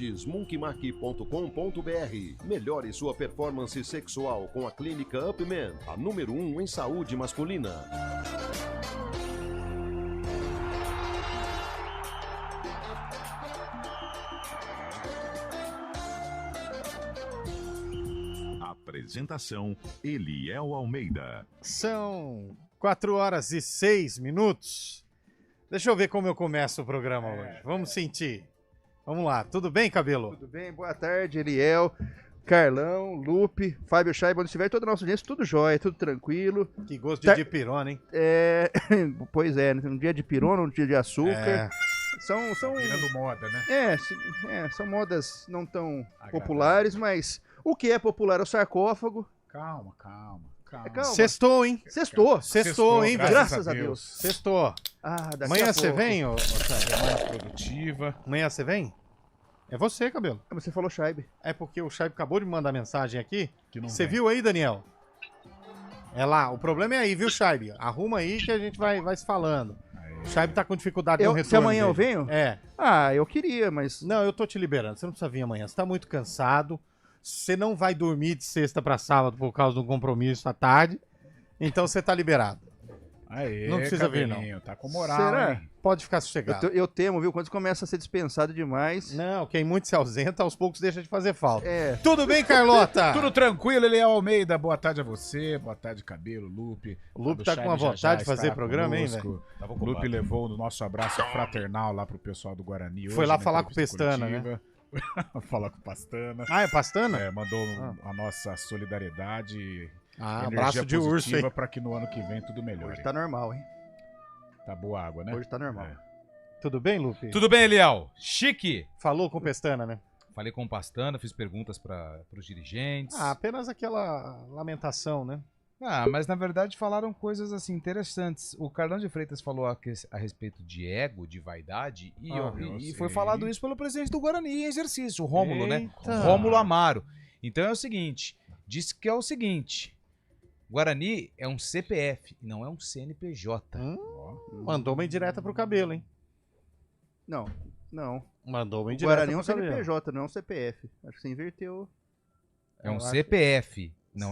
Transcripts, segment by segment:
Antes, monkeymark.com.br. Melhore sua performance sexual com a clínica Upman, a número 1 em saúde masculina. Apresentação: Eliel Almeida. São 4h06. Deixa eu ver como eu começo o programa hoje. Vamos sentir. Vamos lá. Tudo bem, Cabelo? Tudo bem? Boa tarde, Eliel, Carlão, Lupe, Fábio Chaibo, onde estiver, toda a nossa audiência, tudo jóia, tudo tranquilo. Que gosto de dipirona, hein? Pois é, um dia de pirona, um dia de açúcar. São virando moda, né? São modas não tão populares, mas o que é popular é o sarcófago. Calma. Sextou, hein? Sextou, hein, velho? Graças a Deus. Sextou. Amanhã você vem, ô? Semana produtiva. Amanhã você vem? É você, Cabelo. Você falou Chaibe. É porque o Chaibe acabou de me mandar mensagem aqui. Você vem. viu aí, Daniel? É lá, o problema é aí, viu, Chaibe? Arruma aí que a gente vai se falando. O Chaibe tá com dificuldade no retorno. Se amanhã eu dele. venho? É. Eu queria, mas... Não, eu tô te liberando. Você não precisa vir amanhã. Você tá muito cansado. Você não vai dormir de sexta pra sábado por causa de um compromisso à tarde. Então você tá liberado. Não precisa vir, não. Tá com moral, Será? hein? Pode ficar sossegado. Eu temo, viu? Quando começa a ser dispensado demais... Não, quem muito se ausenta, aos poucos deixa de fazer falta. É. Tudo bem, Carlota? Tudo tranquilo, Eliel Almeida. Boa tarde a você, boa tarde, Cabelo, Lupe. O Lupe tá com uma vontade de fazer programa, hein, velho? O Lupe levou o nosso abraço fraternal lá pro pessoal do Guarani hoje. Foi lá falar com o Pestana, né? Falar com o Pastana. Ah, é Pastana? Mandou a nossa solidariedade e abraço de urso aí. Para que no ano que vem tudo melhore. Hoje tá normal, hein? Tá boa água, né? Hoje tá normal. Tudo bem, Lupe? Tudo bem, Eliel? Chique! Falou com o Pestana, né? Falei com o Pastana, fiz perguntas para os dirigentes. Apenas aquela lamentação, né? Mas na verdade falaram coisas assim interessantes. O Carlão de Freitas falou a respeito de ego, de vaidade, e foi falado isso pelo presidente do Guarani em exercício, o Rômulo, né? Rômulo Amaro. Então é o seguinte, disse que é o seguinte, Guarani é um CPF, não é um CNPJ. Mandou uma indireta pro Cabelo, hein? Não. Mandou uma indireta Guarani é pro um Cabelo. CNPJ, não é um CPF. Acho que você inverteu. É um CPF. Não,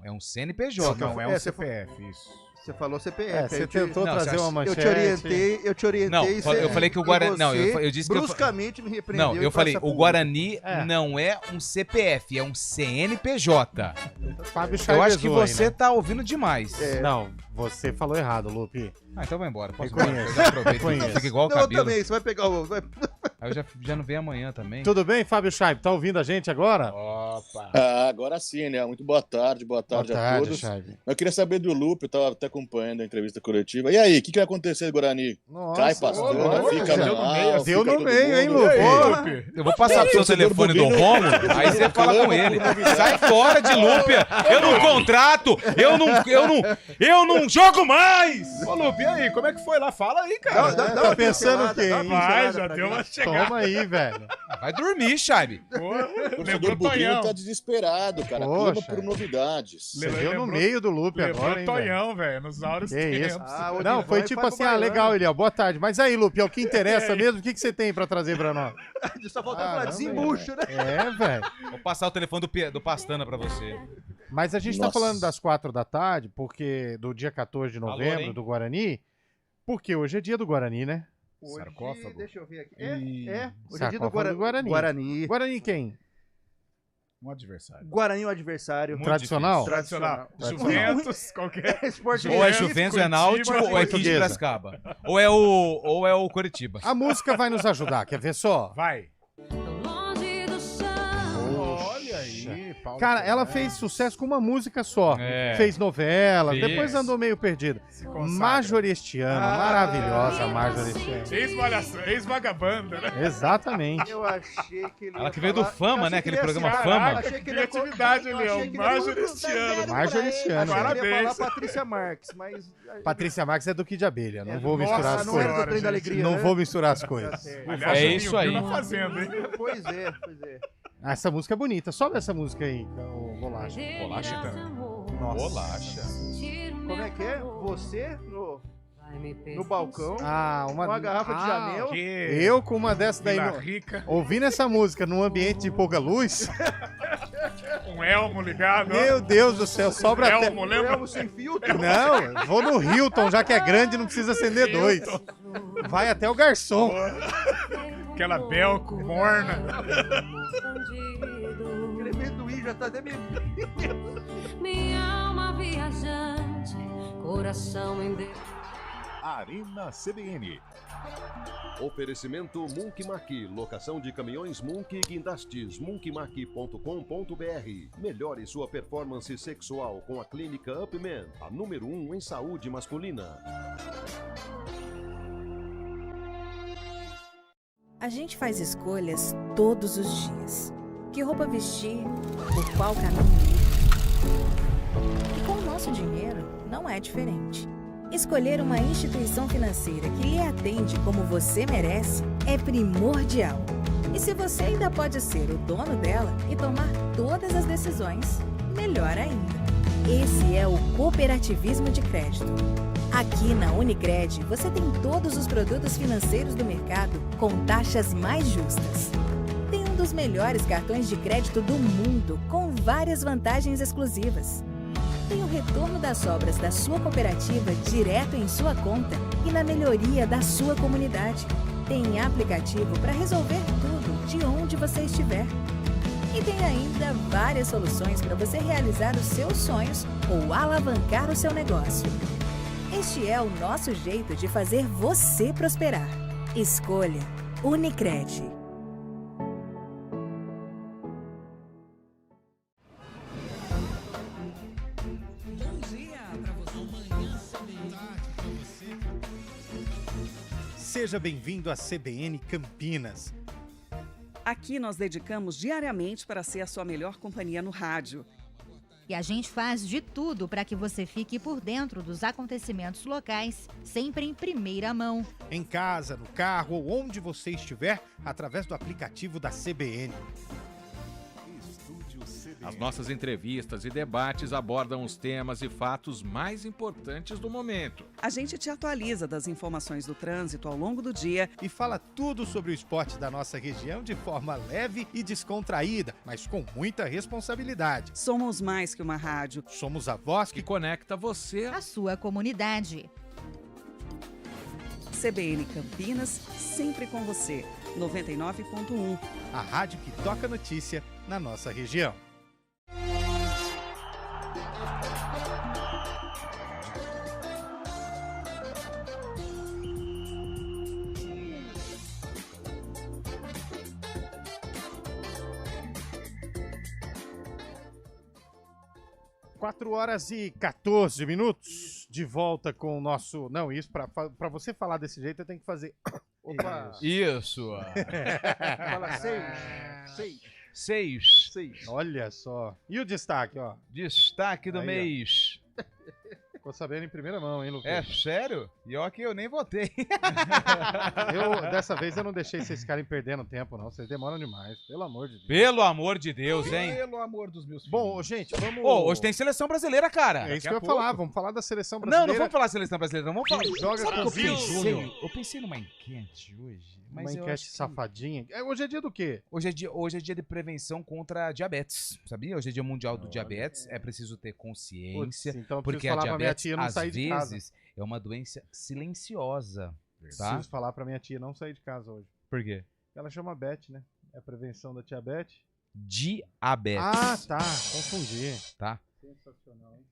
é um CNPJ. Não é um CPF, isso. Você falou CPF. Você tentou trazer uma manchete. Eu te orientei. Não, eu falei que o Guarani... Não, eu disse que bruscamente me repreendeu. Não, eu falei, o Guarani não é um CPF, é um CNPJ. Eu acho que você tá ouvindo demais. Não, você falou errado, Lupe. Então vai embora. Posso ir embora? Eu já aproveito. Fica igual o Cabelo. Eu também, você vai pegar o... Aí eu já não venho amanhã também. Tudo bem, Fábio Chaibo? Tá ouvindo a gente agora? Opa! Agora sim, né? Muito boa tarde a todos. Chaibo. Eu queria saber do Lupe, eu tava até acompanhando a entrevista coletiva. E aí, o que vai acontecer do Guarani? Nossa, cai Pastana, fica mal, deu fica no todo meio, hein, mundo. Lupe? Eu vou passar pro seu telefone do Rômulo, aí você fala com ele. Sai fora de Lupe! Eu não contrato! Eu não jogo mais! Ô, Lupe, e aí, como é que foi lá? Fala aí, cara. Tá pensando o quê? Vai, já deu uma chegada. Toma aí, velho. Vai dormir, Chaibe. O torcedor buquino tá desesperado, cara. Clama por novidades. Você deu no meio do Loop agora, hein, Tonhão, velho, nos áureos tempos. Não, foi tipo assim, legal, Eliel, boa tarde. Mas aí, Lupe, é o que interessa mesmo? O que você tem pra trazer pra nós? Só faltava falar desembucho, né? Velho. Vou passar o telefone do Pastana pra você. Mas a gente tá falando das 4 da tarde, porque do dia 14 de novembro, do Guarani, porque hoje é dia do Guarani, né? Sarcófago. Deixa eu ver aqui. Hoje é dia do Guarani. Guarani. Guarani quem? Um adversário. Guarani é um adversário. Tradicional? Juventus, qualquer. Ou é Juventus, ou é Náutico, ou é 15 de Piracicaba. Ou é o Coritiba. A música vai nos ajudar, quer ver só? Vai. Olha aí, cara, ela fez sucesso com uma música só. Fez novela, depois andou meio perdida. Marjorie este ano, maravilhosa Marjorie este ano. Ex-vagabanda, né? Exatamente. Eu achei que ele Ela que veio do Fama, né? Aquele programa Fama. Achei que ele criatividade, Leão. Marjorie este ano. Marjorie este ano. Parabéns. Eu ia falar Patrícia Marques, mas... Patrícia Marques é do Kid de Abelha. Não vou misturar as não é do coisas. Trem da Alegria, Não né? vou misturar as coisas. É isso aí. Tá fazendo, hein? Pois é. Essa música é bonita. Sobe essa música aí, o Bolacha. Bolacha também. Nossa. Bolacha. Como é que é? Você no... no balcão, uma garrafa de Janel. Eu com uma dessa daí, ouvindo essa música num ambiente de pouca luz. Um elmo ligado. Meu Deus do céu, sobra até... Elmo sem filtro. Não, vou no Hilton, já que é grande, não precisa acender dois. Vai até o garçom. Aquela belco morna. Aquele amendoim já tá até meio... Minha alma viajante, coração em Deus. Arena CBN. Oferecimento Munkmak, locação de caminhões Munk e guindastes, munkmak.com.br. Melhore sua performance sexual com a clínica Upman, a número 1 em saúde masculina. A gente faz escolhas todos os dias. Que roupa vestir, por qual caminho ir. E com o nosso dinheiro não é diferente. Escolher uma instituição financeira que lhe atende como você merece é primordial. E se você ainda pode ser o dono dela e tomar todas as decisões, melhor ainda. Esse é o cooperativismo de crédito. Aqui na Unicred, você tem todos os produtos financeiros do mercado com taxas mais justas. Tem um dos melhores cartões de crédito do mundo, com várias vantagens exclusivas. Tem o retorno das sobras da sua cooperativa direto em sua conta e na melhoria da sua comunidade. Tem aplicativo para resolver tudo de onde você estiver. E tem ainda várias soluções para você realizar os seus sonhos ou alavancar o seu negócio. Este é o nosso jeito de fazer você prosperar. Escolha Unicred. Seja bem-vindo à CBN Campinas. Aqui nós dedicamos diariamente para ser a sua melhor companhia no rádio. E a gente faz de tudo para que você fique por dentro dos acontecimentos locais, sempre em primeira mão. Em casa, no carro ou onde você estiver, através do aplicativo da CBN. As nossas entrevistas e debates abordam os temas e fatos mais importantes do momento. A gente te atualiza das informações do trânsito ao longo do dia e fala tudo sobre o esporte da nossa região de forma leve e descontraída, mas com muita responsabilidade. Somos mais que uma rádio. Somos a voz que conecta você à sua comunidade. CBN Campinas, sempre com você. 99.1. A rádio que toca notícia na nossa região. Quatro horas e 14 minutos, de volta com o nosso... Não, isso, pra você falar desse jeito, eu tenho que fazer... Opa! Isso! Fala seis. Olha só. E o destaque, ó? Destaque do mês. Ficou sabendo em primeira mão, hein, Lucas? É sério? E ó que eu nem votei. Dessa vez eu não deixei vocês ficarem perdendo tempo, não. Vocês demoram demais. Pelo amor de Deus. Pelo amor de Deus, hein? Pelo amor dos meus filhos. Bom, gente, vamos... hoje tem seleção brasileira, cara. É isso que eu ia falar. Vamos falar da seleção brasileira. Não vamos falar da seleção brasileira. Vamos falar. Joga com o Júnior. Eu pensei numa enquete hoje. Mas uma enquete safadinha. Hoje é dia do quê? Hoje é dia de prevenção contra diabetes, sabia? Hoje é dia mundial do diabetes. É preciso ter consciência. Putz, então porque falar a diabetes, pra minha tia não às sair de casa. vezes, é uma doença silenciosa. Tá? Preciso falar pra minha tia não sair de casa hoje. Por quê? Ela chama Beth, né? É a prevenção da diabetes. Diabetes. Ah, tá. Confundi. Tá. Sensacional, hein?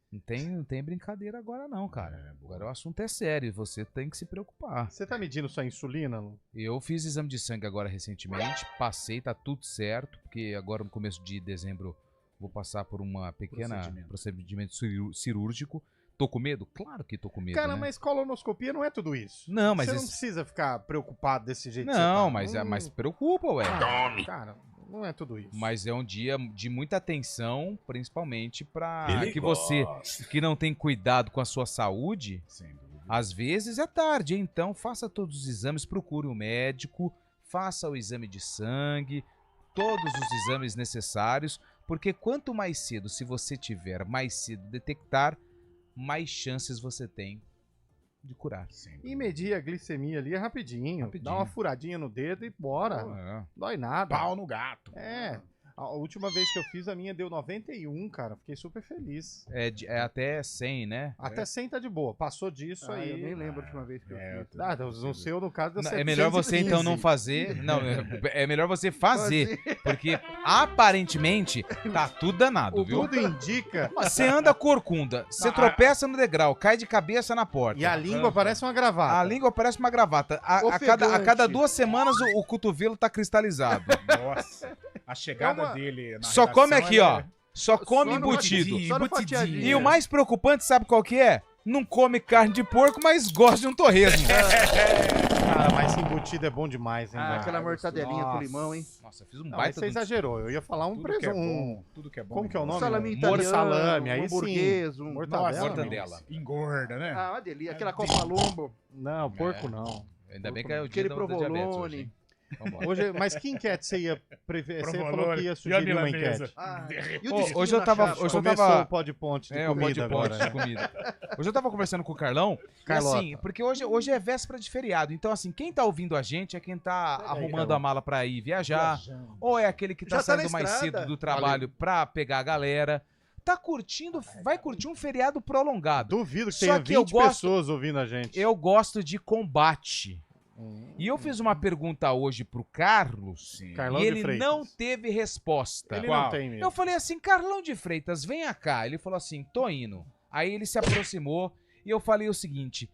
Não tem brincadeira agora não, cara. Agora o assunto é sério, você tem que se preocupar. Você tá medindo sua insulina, Lu? Eu fiz exame de sangue agora recentemente, passei, tá tudo certo, porque agora no começo de dezembro vou passar por uma pequena procedimento cirúrgico. Tô com medo? Claro que tô com medo, cara, né? Mas colonoscopia não é tudo isso. Não, mas... Você não precisa ficar preocupado desse jeito. Não, mas preocupa, ué. Tome! Cara, não é tudo isso. Mas é um dia de muita atenção, principalmente para que você que não tem cuidado com a sua saúde, às vezes é tarde, então faça todos os exames, procure um médico, faça o exame de sangue, todos os exames necessários, porque quanto mais cedo, se você tiver mais cedo detectar, mais chances você tem de curar. E medir a glicemia ali é rapidinho. Dá uma furadinha no dedo e bora. Não dói nada. Pau no gato. A última vez que eu fiz, a minha deu 91, cara. Fiquei super feliz. É até 100, né? Até 100 tá de boa. Passou disso aí. Eu nem lembro a última vez que eu fiz. No seu, no caso, deu 715. É melhor você, então, não fazer. Não, é melhor você fazer. Porque, aparentemente, tá tudo danado, viu? Tudo indica. Você anda corcunda, você tropeça no degrau, cai de cabeça na porta. E a língua parece uma gravata. A língua parece uma gravata. A cada 2 semanas, o cotovelo tá cristalizado. Nossa. A chegada dele na Só redação, come aqui, ó. Só come embutido. E o mais preocupante, sabe qual que é? Não come carne de porco, mas gosta de um torresmo. Cara, mas embutido é bom demais, hein? Aquela mortadelinha com limão, hein? Nossa, fiz um baita. Você exagerou. Eu ia falar um presunto. Tudo que é bom. Como que é o nome? Salame italiano, salame, aí hambúrguer, mortadela. Engorda, né? Uma delícia. Aquela copalombo. Não, porco não. Ainda bem que é o dia Aquele da provolone. diabetes hoje, hein? Hoje, mas que enquete você ia prever? Você falou que ia sugerir uma enquete. Hoje eu tava. Começou o pó de ponte de o pó comida de ponte agora. de comida. Hoje eu tava conversando com o Carlão. E assim, porque hoje é véspera de feriado. Então, assim, quem tá ouvindo a gente é quem tá arrumando a mala pra ir viajar. Ou é aquele que tá saindo mais cedo do trabalho pra pegar a galera. Tá curtindo, vai curtir um feriado prolongado. Duvido que tenha 20 pessoas ouvindo a gente. Eu gosto de combate. E eu fiz uma pergunta hoje pro Carlos e ele não teve resposta. Ele não tem mesmo. Eu falei assim, Carlão de Freitas, venha cá. Ele falou assim, tô indo. Aí ele se aproximou e eu falei o seguinte,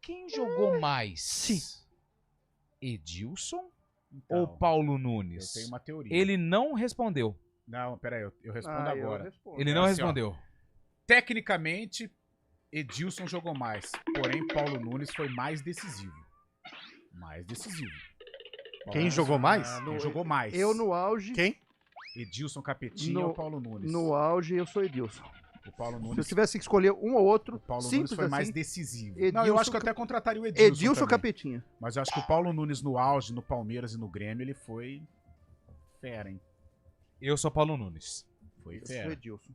quem jogou mais? Edilson ou Paulo Nunes? Eu tenho uma teoria. Ele não respondeu. Não, peraí, eu respondo agora. Ele não respondeu. Tecnicamente, Edilson jogou mais, porém Paulo Nunes foi mais decisivo. Quem jogou mais? Quem jogou mais? Eu no auge. Quem? Edilson Capetinha ou Paulo Nunes? No auge, eu sou Edilson. O Paulo Nunes. Se eu tivesse que escolher um ou outro, o Paulo simples Nunes foi assim, mais decisivo. Edilson, eu acho que eu até contrataria o Edilson. Edilson Capetinha. Mas eu acho que o Paulo Nunes no auge, no Palmeiras e no Grêmio, ele foi fera, hein? Eu sou Paulo Nunes. Foi Eu fera. sou Edilson.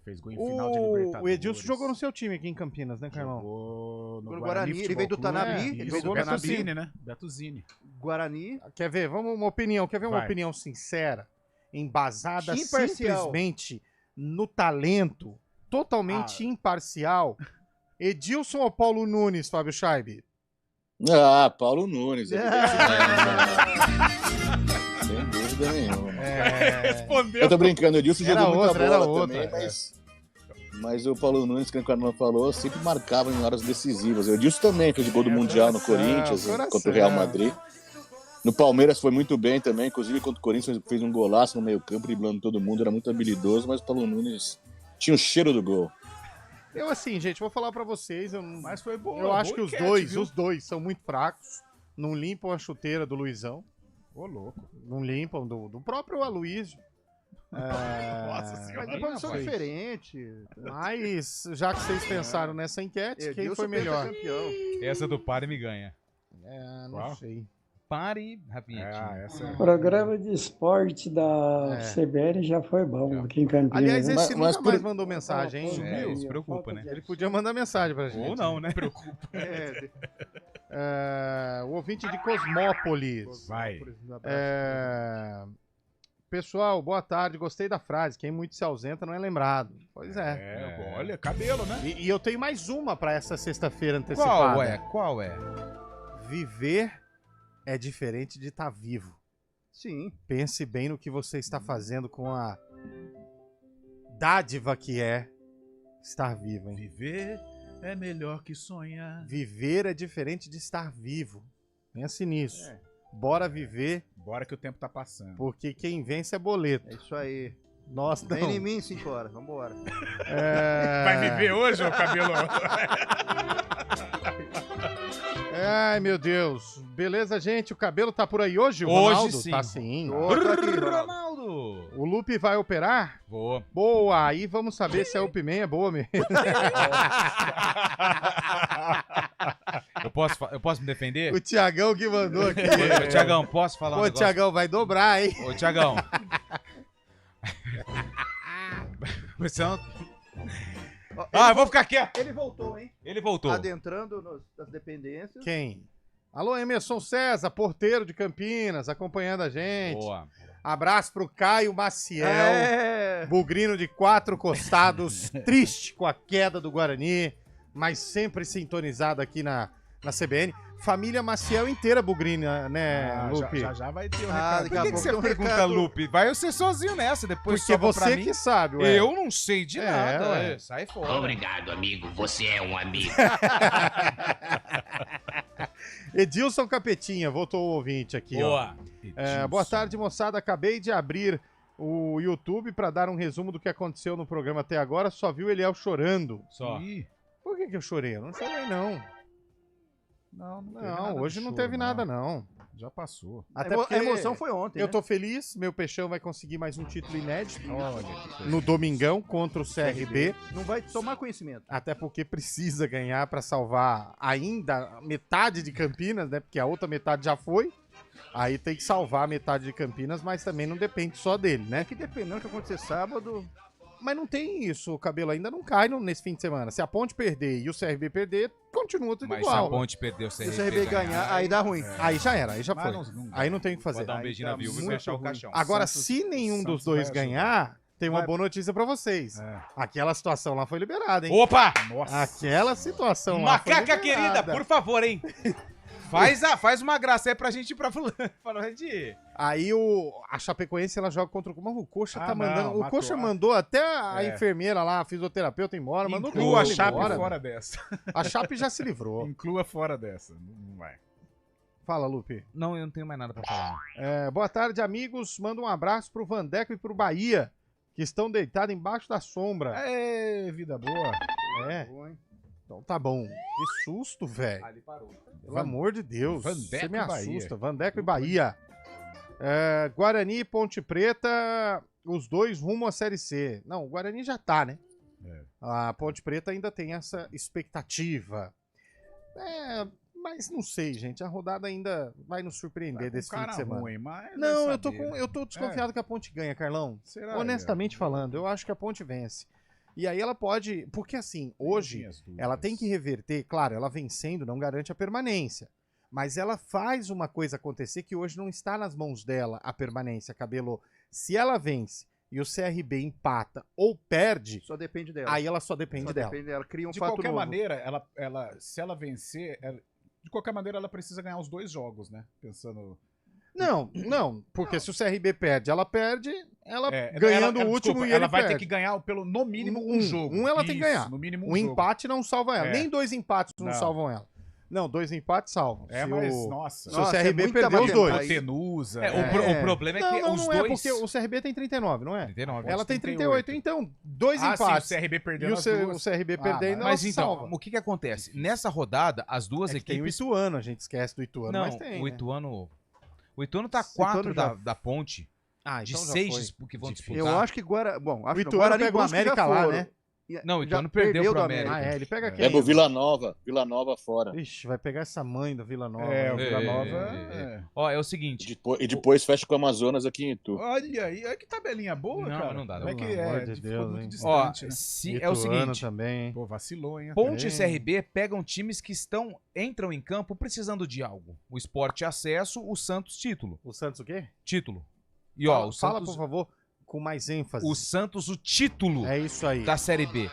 Fez gol em final de Libertadores. O Edilson jogou no seu time aqui em Campinas, né, Carlão? Jogou no Guarani. Ele veio do Tanabi. Ele Ele veio veio do do Tanabi. né? Betuzini. Guarani. Quer ver? Vamos uma opinião. Quer ver uma Vai. opinião sincera, embasada Imparcial. simplesmente no talento, totalmente imparcial? Edilson ou Paulo Nunes, Fábio Scheibe? Paulo Nunes. Sem dúvida nenhuma. Respondeu. Eu tô brincando, o Edilson jogou muita bola outra. também, mas o Paulo Nunes, que o Carlão falou, sempre marcava em horas decisivas. O Edilson também fez gol do Mundial no Corinthians, contra o Real Madrid. No Palmeiras foi muito bem também, inclusive contra o Corinthians fez um golaço no meio campo, driblando todo mundo, era muito habilidoso, mas o Paulo Nunes tinha o cheiro do gol. Eu assim, gente, vou falar pra vocês, Mas foi bom. eu acho que os dois são muito fracos, não limpam a chuteira do Luizão. Ô, louco. Não limpam do próprio Aloysio. Nossa senhora. Mas é posição diferente. Mas, já que vocês pensaram nessa enquete, quem foi melhor? Essa do Pare me ganha. Não sei. Pare, rapidinho. O programa de esporte da CBN já foi bom aqui em Campinas. Aliás, esse nunca mais mandou mensagem, hein? Isso preocupa, né? Ele podia mandar mensagem pra gente. Ou não, né? Preocupa. O ouvinte de Cosmópolis. Vai. Pessoal, boa tarde. Gostei da frase. Quem muito se ausenta não é lembrado. Pois é. Olha, cabelo, né? E eu tenho mais uma pra essa sexta-feira antecipada. Qual é? Viver é diferente de estar vivo. Sim. Pense bem no que você está fazendo com a dádiva que é estar vivo, hein? Viver é melhor que sonhar. Viver é diferente de estar vivo. Pense nisso. Bora viver. Bora que o tempo tá passando. Porque quem vence é boleto. É isso aí. Nossa, não. Vem em mim 5 horas, vambora. Vai viver hoje, ô cabelo? Ai, meu Deus. Beleza, gente? O cabelo tá por aí hoje? O Hoje Ronaldo? sim. Tá sim. Tô aqui, Ronaldo. O Lupe vai operar? Vou. Boa. Aí vamos saber se a Upman é boa mesmo. Eu posso me defender? O Thiagão que mandou aqui. Ô, Thiagão, posso falar um negócio? Thiagão, vai dobrar, hein? Ô, Thiagão. Você não... Ah, eu vou ficar quieto. Ele voltou, hein? Ele voltou. Adentrando nas dependências. Quem? Alô, Emerson César, porteiro de Campinas, acompanhando a gente. Boa. Abraço pro Caio Maciel, bugrino de 4 costados, triste com a queda do Guarani, mas sempre sintonizado aqui na CBN. Família Maciel inteira bugrina, né, Lupe? Já vai ter um recado. Por que você pergunta, Lupe? Vai você sozinho nessa, depois porque você que sabe, ué. Eu não sei de nada, ué. Sai fora. Obrigado, amigo. Você é um amigo. Edilson Capetinha, voltou o ouvinte aqui, Boa. ó. Boa tarde, moçada. Acabei de abrir o YouTube para dar um resumo do que aconteceu no programa até agora. Só viu o Eliel chorando. Só. Por que eu chorei? Eu não chorei, não. Não, hoje não teve nada, não. Já passou. Até porque a emoção foi ontem, eu né? tô feliz, meu Peixão vai conseguir mais um título inédito no domingão contra o CRB. Não vai tomar conhecimento. Até porque precisa ganhar para salvar ainda metade de Campinas, né? Porque a outra metade já foi. Aí tem que salvar a metade de Campinas, mas também não depende só dele, né? Que dependendo do que acontecer sábado... Mas não tem isso, o cabelo ainda não cai nesse fim de semana. Se a Ponte perder e o CRB perder, continua tudo igual. Mas se a Ponte perder, o CRB, se o CRB ganhar, aí dá ruim. Aí já era, aí já foi. Aí não tem o que fazer. Vou dar um beijinho na viúva e fechar o caixão. Agora, se nenhum dos dois ganhar, tem uma boa notícia pra vocês. Aquela situação lá foi liberada, hein? Opa! Nossa. Aquela situação lá foi Macaca liberada. querida, por favor, hein? Faz uma graça aí pra gente ir pra gente ir. Aí a Chapecoense, ela joga contra o Coxa tá mandando. O matou. Coxa mandou até a enfermeira lá, a fisioterapeuta embora. Mandou Inclua a tudo Chape embora. fora dessa. A Chape já se livrou. Inclua fora dessa. Não vai. Fala, Lupe. Não, eu não tenho mais nada pra falar. Boa tarde, amigos. Manda um abraço pro Vandeco e pro Bahia, que estão deitados embaixo da sombra. Vida boa. Então tá bom. Que susto, velho. Ali parou. Pelo amor de Deus. Vandeco Você me e Bahia. assusta. Vandeco e Bahia. Guarani e Ponte Preta, os dois rumo à Série C. Não, o Guarani já tá, né? A Ponte Preta ainda tem essa expectativa. Mas não sei, gente. A rodada ainda vai nos surpreender desse fim de semana. Ruim, mas não, eu tô desconfiado que a Ponte ganha, Carlão. Será? Honestamente falando, eu acho que a Ponte vence. E aí ela pode... Porque assim, hoje ela tem que reverter... Claro, ela vencendo não garante a permanência. Mas ela faz uma coisa acontecer que hoje não está nas mãos dela, a permanência, Cabelo. Se ela vence e o CRB empata ou perde... Só depende dela. Aí ela só depende dela. Ela cria um de fato qualquer novo. maneira, se ela vencer... De qualquer maneira, ela precisa ganhar os 2 jogos, né? Pensando... Não, porque se o CRB perde, ela perde, ganhando o último e ela vai perde. ter que ganhar no mínimo um jogo. Ela tem que ganhar. No mínimo um empate não salva ela. Nem 2 empates não salvam ela. Não, 2 empates salvam. Nossa. Se o CRB perdeu os 2. Hipotenusa. O problema é que os não dois... é porque o CRB tem 39, não é? 39. Ela tem 38. Então, 2 empates. Se o CRB perdeu o CRB perdendo, mas ela então, salva. o que acontece? Nessa rodada, as duas equipes... Tem o Ituano, a gente esquece do Ituano, mas tem. O Ituano tá 4 da Ponte. De então 6 que vão disputar. Eu acho que o Ituano pega o América lá, né? Não, o Ituano perdeu pro América. Ele pega quem? Pega o Vila Nova fora. Ixi, vai pegar essa mãe do Vila Nova. O Vila Nova... Ó, é o seguinte... E depois fecha com o Amazonas aqui em Itu. Olha aí, olha que tabelinha boa, cara. Não dá. Como é que de Deus, muito hein? distante, né? É o seguinte... também, hein? Pô, vacilou, hein? Ponte e CRB pegam times que entram em campo precisando de algo. O Sport acesso, o Santos título. O Santos o quê? Título. E ó, o Fala, Santos... por favor, com mais ênfase. O Santos, o título é isso aí. da Série B.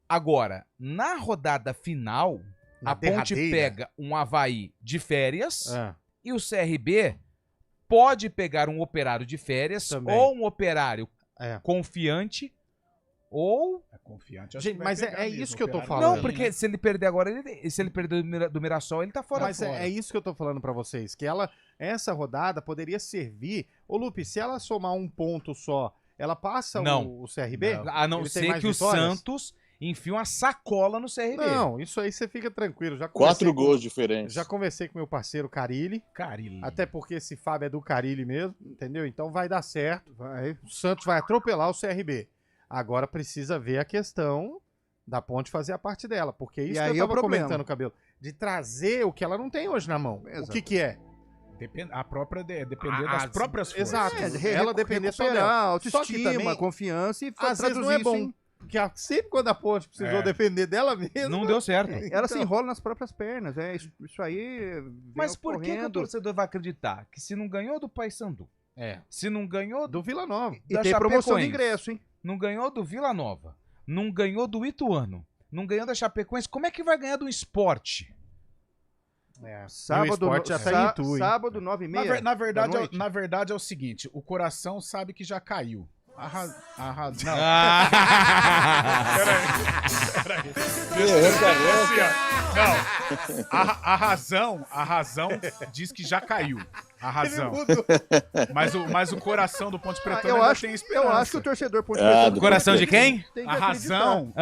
Agora, na rodada final, a Ponte pega um Avaí de férias e o CRB pode pegar um Operário de férias ou um Operário confiante ou... Confiante. Gente, mas é isso que eu tô falando. Não, porque se ele perder agora, se ele perder do Mirassol, ele tá fora. Mas é isso que eu tô falando pra vocês, que essa rodada poderia servir... Ô, Lupe, se ela somar um ponto só, ela passa o CRB? Não. A não ser que o Santos enfia uma sacola no CRB. Não, isso aí você fica tranquilo. Já 4 gols diferentes. Já conversei com meu parceiro Carilli. Até porque esse Fábio é do Carilli mesmo, entendeu? Então vai dar certo. O Santos vai atropelar o CRB. Agora precisa ver a questão da Ponte fazer a parte dela. Porque isso que eu tava comentando, Cabelo. De trazer o que ela não tem hoje na mão. Exato. O que é? Depender das próprias forças. Exato. Ela depender só dela. Autoestima, confiança e às vezes não é bom. Porque sempre quando a Ponte precisou defender dela mesma... Não deu certo. Ela se enrola nas próprias pernas. Isso aí... Mas por que o torcedor vai acreditar que se não ganhou do Paysandu, se não ganhou do Vila Nova, e tem promoção de ingresso, hein? Não ganhou do Vila Nova, não ganhou do Ituano, não ganhou da Chapecoense, como é que vai ganhar do Sport? Sábado, já tá em Itu, sábado 9h30. Na verdade é o seguinte, o coração sabe que já caiu. A razão. A razão diz que já caiu. A razão. Mas o coração do Ponte Pretano ainda tem esperança. Eu acho que o torcedor Ponte Pretano... O coração de quem? A razão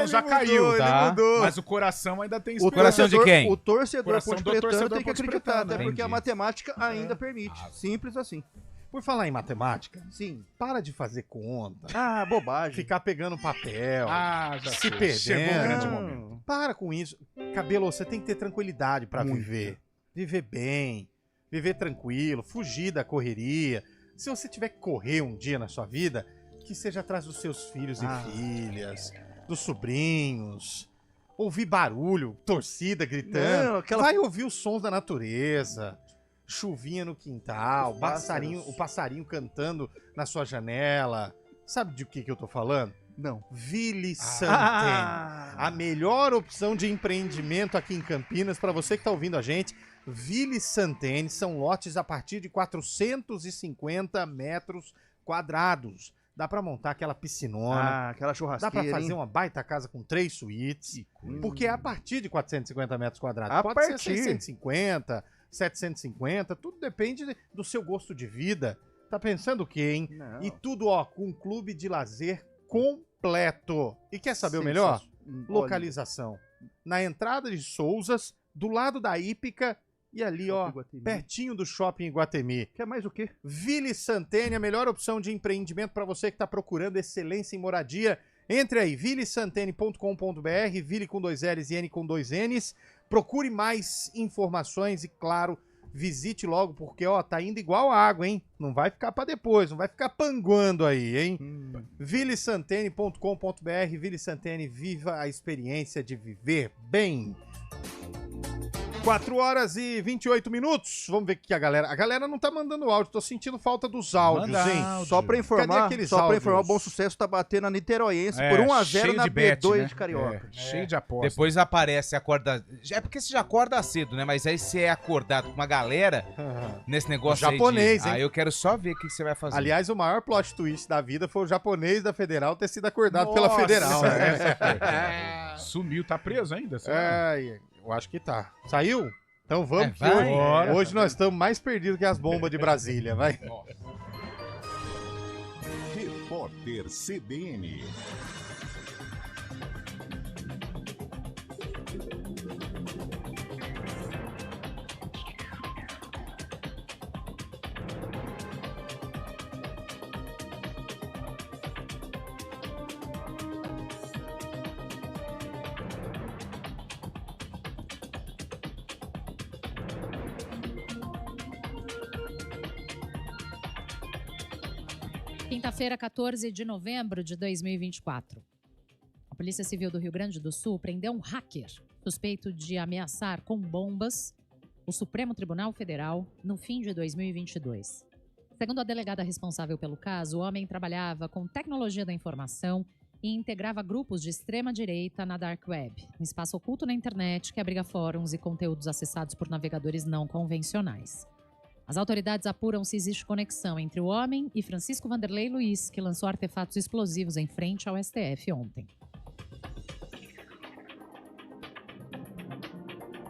já caiu. Tá? Mas o coração ainda tem esperança. O coração de quem? O torcedor Ponte Pretano tem que acreditar, até porque a matemática ainda permite. Simples assim. Por falar em matemática, sim, para de fazer conta. Bobagem. Ficar pegando papel, já se perdendo. Chegou um grande momento. Para com isso. Cabelo, você tem que ter tranquilidade para viver. Viver bem, viver tranquilo, fugir da correria. Se você tiver que correr um dia na sua vida, que seja atrás dos seus filhos e filhas, dos sobrinhos. Ouvir barulho, torcida gritando. Vai ouvir os sons da natureza. Chuvinha no quintal, o passarinho cantando na sua janela. Sabe de que eu tô falando? Não. Vili Santene. A melhor opção de empreendimento aqui em Campinas, para você que tá ouvindo a gente. Vili Santene são lotes a partir de 450 metros quadrados. Dá pra montar aquela piscinona. Aquela churrasqueira. Dá pra fazer uma baita casa com 3 suítes. Porque é a partir de 450 metros quadrados. Pode ser 650... 750, tudo depende do seu gosto de vida. Tá pensando o quê, hein? Não. E tudo, com um clube de lazer completo. E quer saber o melhor? Localização. Na entrada de Souzas, do lado da Hípica e ali, pertinho do Shopping Iguatemi. Quer mais o quê? Vili Santene, a melhor opção de empreendimento para você que tá procurando excelência em moradia. Entre aí, vilisantene.com.br, Vili com 2 L's e N com 2 N's. Procure mais informações e, claro, visite logo, porque, tá indo igual água, hein? Não vai ficar pra depois, não vai ficar panguando aí, hein? vilisantene.com.br, Vili Santene, viva a experiência de viver bem. 4 horas e 28 minutos. Vamos ver o que a galera... A galera não tá mandando áudio, tô sentindo falta dos áudios, hein? Só pra informar, o Bom Sucesso tá batendo a Niteroiense por 1-0 na B2 de Carioca. Cheio de apostas. Depois aparece, acorda... É porque você já acorda cedo, né? Mas aí você é acordado com uma galera nesse negócio japonês, aí hein? Aí eu quero só ver o que você vai fazer. Aliás, o maior plot twist da vida foi o japonês da Federal ter sido acordado pela Federal, né? Sumiu, tá preso ainda? Eu acho que tá. Saiu? Então vamos, que hoje nós estamos mais perdidos que as bombas de Brasília, vai. Repórter CBN. Quinta-feira, 14 de novembro de 2024. A Polícia Civil do Rio Grande do Sul prendeu um hacker suspeito de ameaçar com bombas o Supremo Tribunal Federal no fim de 2022. Segundo a delegada responsável pelo caso, o homem trabalhava com tecnologia da informação e integrava grupos de extrema-direita na Dark Web, um espaço oculto na internet que abriga fóruns e conteúdos acessados por navegadores não convencionais. As autoridades apuram se existe conexão entre o homem e Francisco Vanderlei Luiz, que lançou artefatos explosivos em frente ao STF ontem.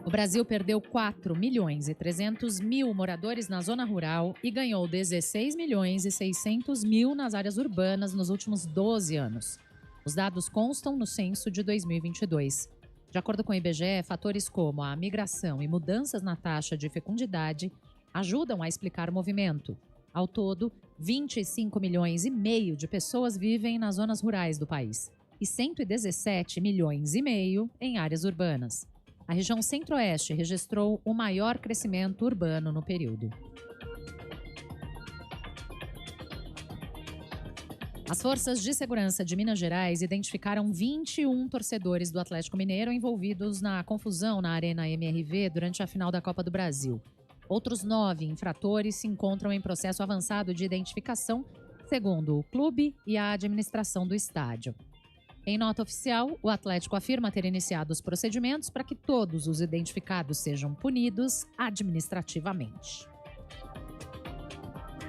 O Brasil perdeu 4.300.000 moradores na zona rural e ganhou 16.600.000 nas áreas urbanas nos últimos 12 anos. Os dados constam no censo de 2022. De acordo com o IBGE, fatores como a migração e mudanças na taxa de fecundidade ajudam a explicar o movimento. Ao todo, 25 milhões e meio de pessoas vivem nas zonas rurais do país e 117 milhões e meio em áreas urbanas. A região Centro-Oeste registrou o maior crescimento urbano no período. As forças de segurança de Minas Gerais identificaram 21 torcedores do Atlético Mineiro envolvidos na confusão na Arena MRV durante a final da Copa do Brasil. Outros 9 infratores se encontram em processo avançado de identificação, segundo o clube e a administração do estádio. Em nota oficial, o Atlético afirma ter iniciado os procedimentos para que todos os identificados sejam punidos administrativamente.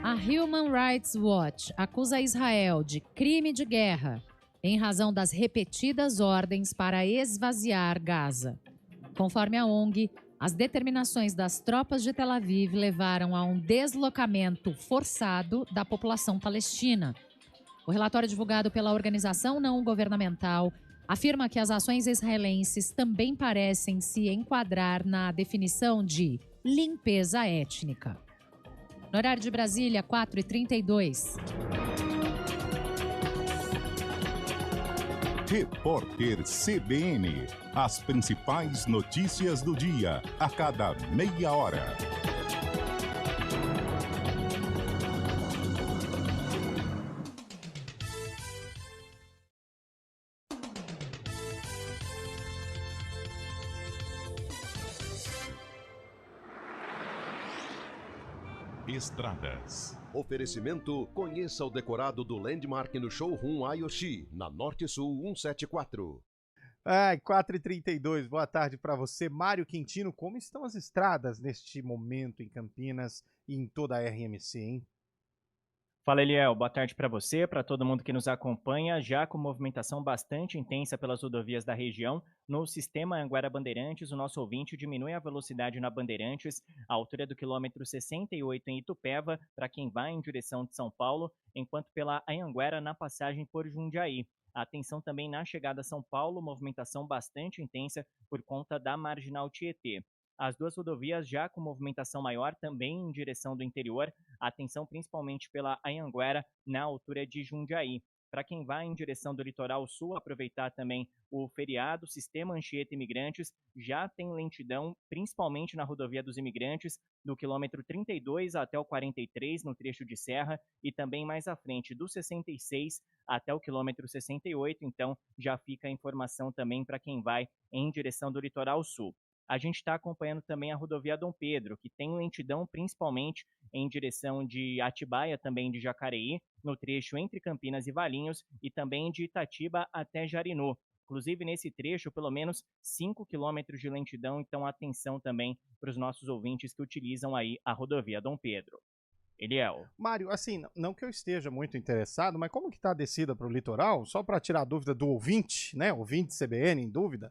A Human Rights Watch acusa Israel de crime de guerra em razão das repetidas ordens para esvaziar Gaza. Conforme a ONG, as determinações das tropas de Tel Aviv levaram a um deslocamento forçado da população palestina. O relatório divulgado pela organização não governamental afirma que as ações israelenses também parecem se enquadrar na definição de limpeza étnica. No horário de Brasília, 4h32. Repórter CBN. As principais notícias do dia, a cada meia hora. Estradas. Oferecimento: conheça o decorado do Landmark no Showroom Ayoshi, na Norte Sul 174. 4h32, boa tarde para você, Mário Quintino. Como estão as estradas neste momento em Campinas e em toda a RMC, hein? Fala, Eliel, boa tarde para você, para todo mundo que nos acompanha, já com movimentação bastante intensa pelas rodovias da região. No sistema Anhanguera Bandeirantes, o nosso ouvinte diminui a velocidade na Bandeirantes, à altura do quilômetro 68 em Itupeva, para quem vai em direção de São Paulo, enquanto pela Anhanguera na passagem por Jundiaí. Atenção também na chegada a São Paulo, movimentação bastante intensa por conta da Marginal Tietê. As duas rodovias já com movimentação maior também em direção do interior, atenção principalmente pela Anhanguera na altura de Jundiaí. Para quem vai em direção do litoral sul, aproveitar também o feriado, Sistema Anchieta Imigrantes já tem lentidão, principalmente na rodovia dos Imigrantes, do quilômetro 32 até o 43 no trecho de serra e também mais à frente do 66 até o quilômetro 68, então já fica a informação também para quem vai em direção do litoral sul. A gente está acompanhando também a rodovia Dom Pedro, que tem lentidão principalmente em direção de Atibaia, também de Jacareí, no trecho entre Campinas e Valinhos, e também de Itatiba até Jarinu. Inclusive, nesse trecho, pelo menos 5 quilômetros de lentidão, então atenção também para os nossos ouvintes que utilizam aí a rodovia Dom Pedro. Eliel. Mário, assim, não que eu esteja muito interessado, mas como que está a descida para o litoral? Só para tirar a dúvida do ouvinte, né? Ouvinte CBN em dúvida.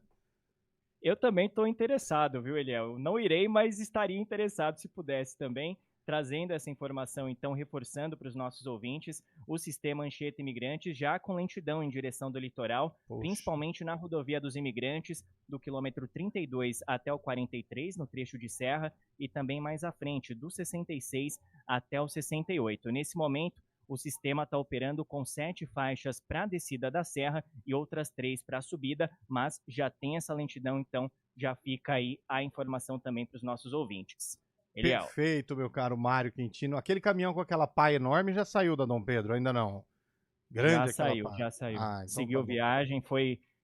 Eu também estou interessado, viu, Eliel? Não irei, mas estaria interessado se pudesse também, trazendo essa informação, então, reforçando para os nossos ouvintes, o sistema Anchieta Imigrantes já com lentidão em direção do litoral, principalmente na rodovia dos Imigrantes, do quilômetro 32 até o 43, no trecho de serra, e também mais à frente, do 66 até o 68. Nesse momento, o sistema está operando com 7 faixas para a descida da serra e outras 3 para a subida, mas já tem essa lentidão, então já fica aí a informação também para os nossos ouvintes. Eliel. Perfeito, meu caro Mário Quintino. Aquele caminhão com aquela pá enorme já saiu da Dom Pedro, ainda não? Grande já saiu. Então seguiu viagem,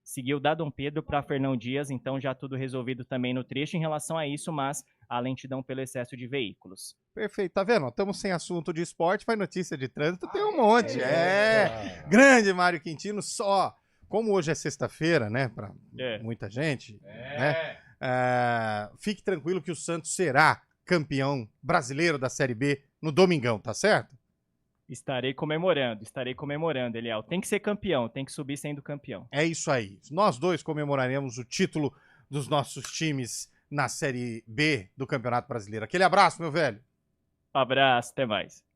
seguiu da Dom Pedro para Fernão Dias, então já tudo resolvido também no trecho em relação a isso, mas a lentidão pelo excesso de veículos. Perfeito, tá vendo? Estamos sem assunto de esporte, mas notícia de trânsito tem um monte. Grande Mário Quintino, só. Como hoje é sexta-feira, né, para muita gente, né? Fique tranquilo que o Santos será campeão brasileiro da Série B no domingão, tá certo? Estarei comemorando, Eliel. Tem que ser campeão, tem que subir sendo campeão. É isso aí. Nós dois comemoraremos o título dos nossos times na Série B do Campeonato Brasileiro. Aquele abraço, meu velho. Abraço, até mais.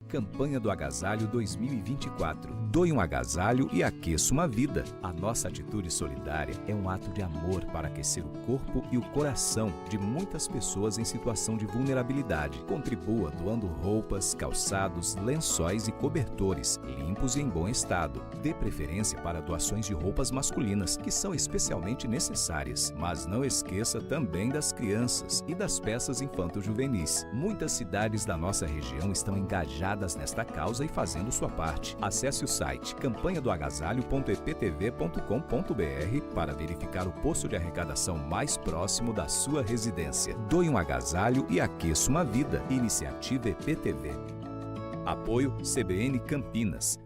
Campanha do Agasalho 2024. Doe um agasalho e aqueça uma vida. A nossa atitude solidária é um ato de amor para aquecer o corpo e o coração de muitas pessoas em situação de vulnerabilidade. Contribua doando roupas, calçados, lençóis e cobertores, limpos e em bom estado. Dê preferência para doações de roupas masculinas, que são especialmente necessárias. Mas não esqueça também das crianças e das peças infanto-juvenis. Muitas cidades da nossa região estão engajadas engrenadas nesta causa e fazendo sua parte. Acesse o site campanhadoagasalho.eptv.com.br para verificar o posto de arrecadação mais próximo da sua residência. Doe um agasalho e aqueça uma vida. Iniciativa EPTV. Apoio CBN Campinas.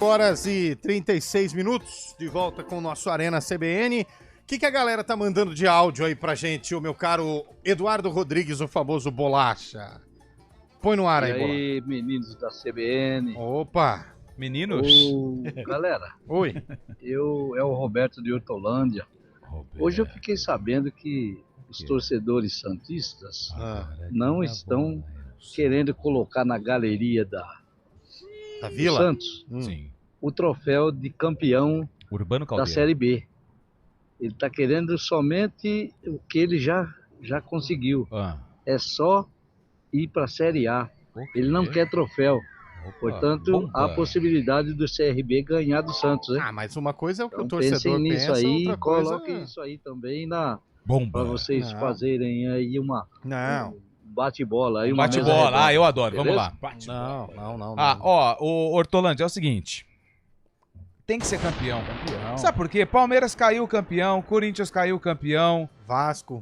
Horas e 36 minutos, de volta com o nosso Arena CBN. O que a galera tá mandando de áudio aí pra gente, o meu caro Eduardo Rodrigues, o famoso Bolacha? Põe no ar aí, Bolacha. E aí, meninos da CBN. Opa! Meninos? Galera. Oi. É o Roberto de Hortolândia. Hoje eu fiquei sabendo que os torcedores santistas não estão querendo colocar na galeria da Vila Santos o troféu de campeão Urbano da Série B. Ele está querendo somente o que ele já conseguiu. É só ir para a Série A. Ele não quer troféu. Portanto, há a possibilidade do CRB ganhar do Santos. Hein? Mas uma coisa é o que então, o torcedor pensem nisso pensa, aí, outra coisa... coloquem isso aí também para vocês fazerem aí uma... Não. Bate-bola aí. Bate-bola, eu adoro. Beleza? Vamos lá. Não. O Hortolândia, é o seguinte. Tem que ser campeão. Sabe por quê? Palmeiras caiu campeão, Corinthians caiu campeão.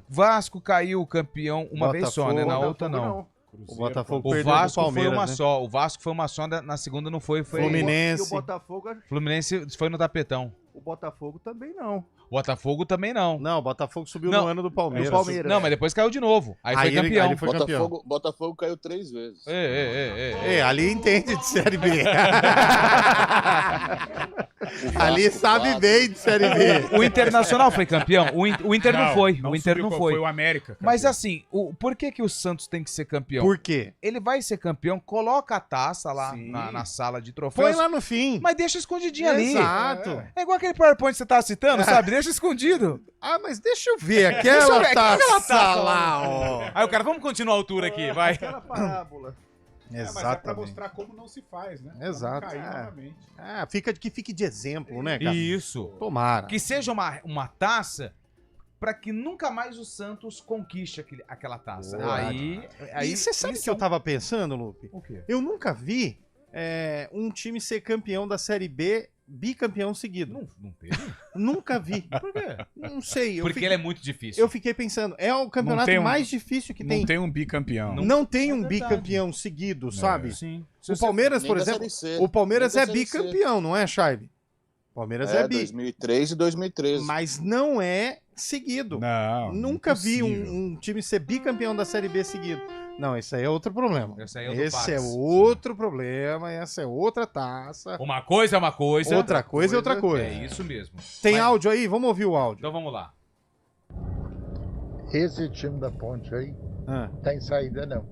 Vasco caiu campeão uma vez só, né? Na outra não. O Botafogo perdeu pro Palmeiras, foi uma só. O Vasco foi uma só, na segunda não foi. Fluminense. E o Botafogo... Fluminense foi no tapetão. O Botafogo também não. Botafogo também não. Não, o Botafogo subiu no ano do Palmeiras. Não, mas depois caiu de novo. Aí foi campeão. Ele foi campeão. Botafogo caiu 3 vezes. Ali entende de Série B. Ali sabe bem de Série B. O Internacional foi campeão? O Inter não foi. Não o Inter não foi. Foi o América. Campeão. Mas assim, por que o Santos tem que ser campeão? Por quê? Ele vai ser campeão, coloca a taça lá na sala de troféus. Põe lá no fim. Mas deixa escondidinho ali. Exato. É igual aquele PowerPoint que você tava citando, sabe? Deixa escondido. Mas deixa eu ver. Aquela taça lá, ó. Aí o cara, vamos continuar a altura aqui, vai. Aquela parábola. Mas é pra mostrar como não se faz, né? Exato. Pra não cair novamente. Que fique de exemplo, né, cara? Isso. Tomara. Que seja uma taça pra que nunca mais o Santos conquiste aquela taça. Aí E você sabe o que eu tava pensando, Lupe? O quê? Eu nunca vi um time ser campeão da Série B bicampeão seguido. Não teve? Nunca vi. Por quê? Não sei. Porque ele é muito difícil. Eu fiquei pensando, é o campeonato mais difícil que tem. Não tem um bicampeão. Não tem um bicampeão seguido, sabe? Sim. O Palmeiras, por exemplo, o Palmeiras é bicampeão, não é, Chaibe? Palmeiras é bi. 2003 e 2013. Mas não é seguido. Não. Nunca vi um time ser bicampeão da Série B seguido. Não, esse aí é outro problema. Esse é outro problema, essa é outra taça. Uma coisa é uma coisa. Outra coisa é outra coisa. É isso mesmo. Tem áudio aí? Vamos ouvir o áudio. Então vamos lá. Esse time da Ponte aí tá em saída, não.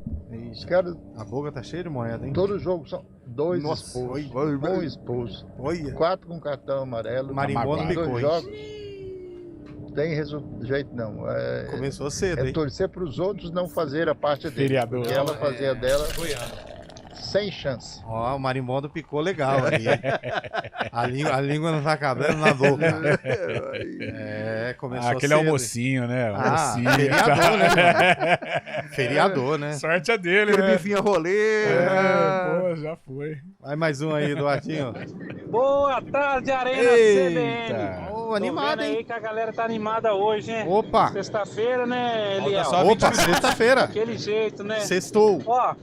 Os caras... A boca tá cheia de moeda, hein? Todo jogo são 2 expulsos, 1 expulso, 4 com cartão amarelo, Marimbondo picou, 2 jogos. Tem jeito não. Começou cedo, hein? Torcer para os outros não fazer a parte dele. E ela fazer a dela sem chance. Ó, o marimbondo picou legal ali. A língua não tá cabendo na boca. Começou aquele cedo. Almocinho, né? Feriador, né? Feriador, né? Sorte é dele, aquele né? bifinho a rolê. Pô, já foi. Vai mais um aí, Eduardinho. Boa tarde, Arena CBN. Animado, hein? Aí que a galera tá animada hoje, hein? Opa! Sexta-feira, né, Eliel? Opa, sexta-feira. Daquele jeito, né? Sextou. Ó,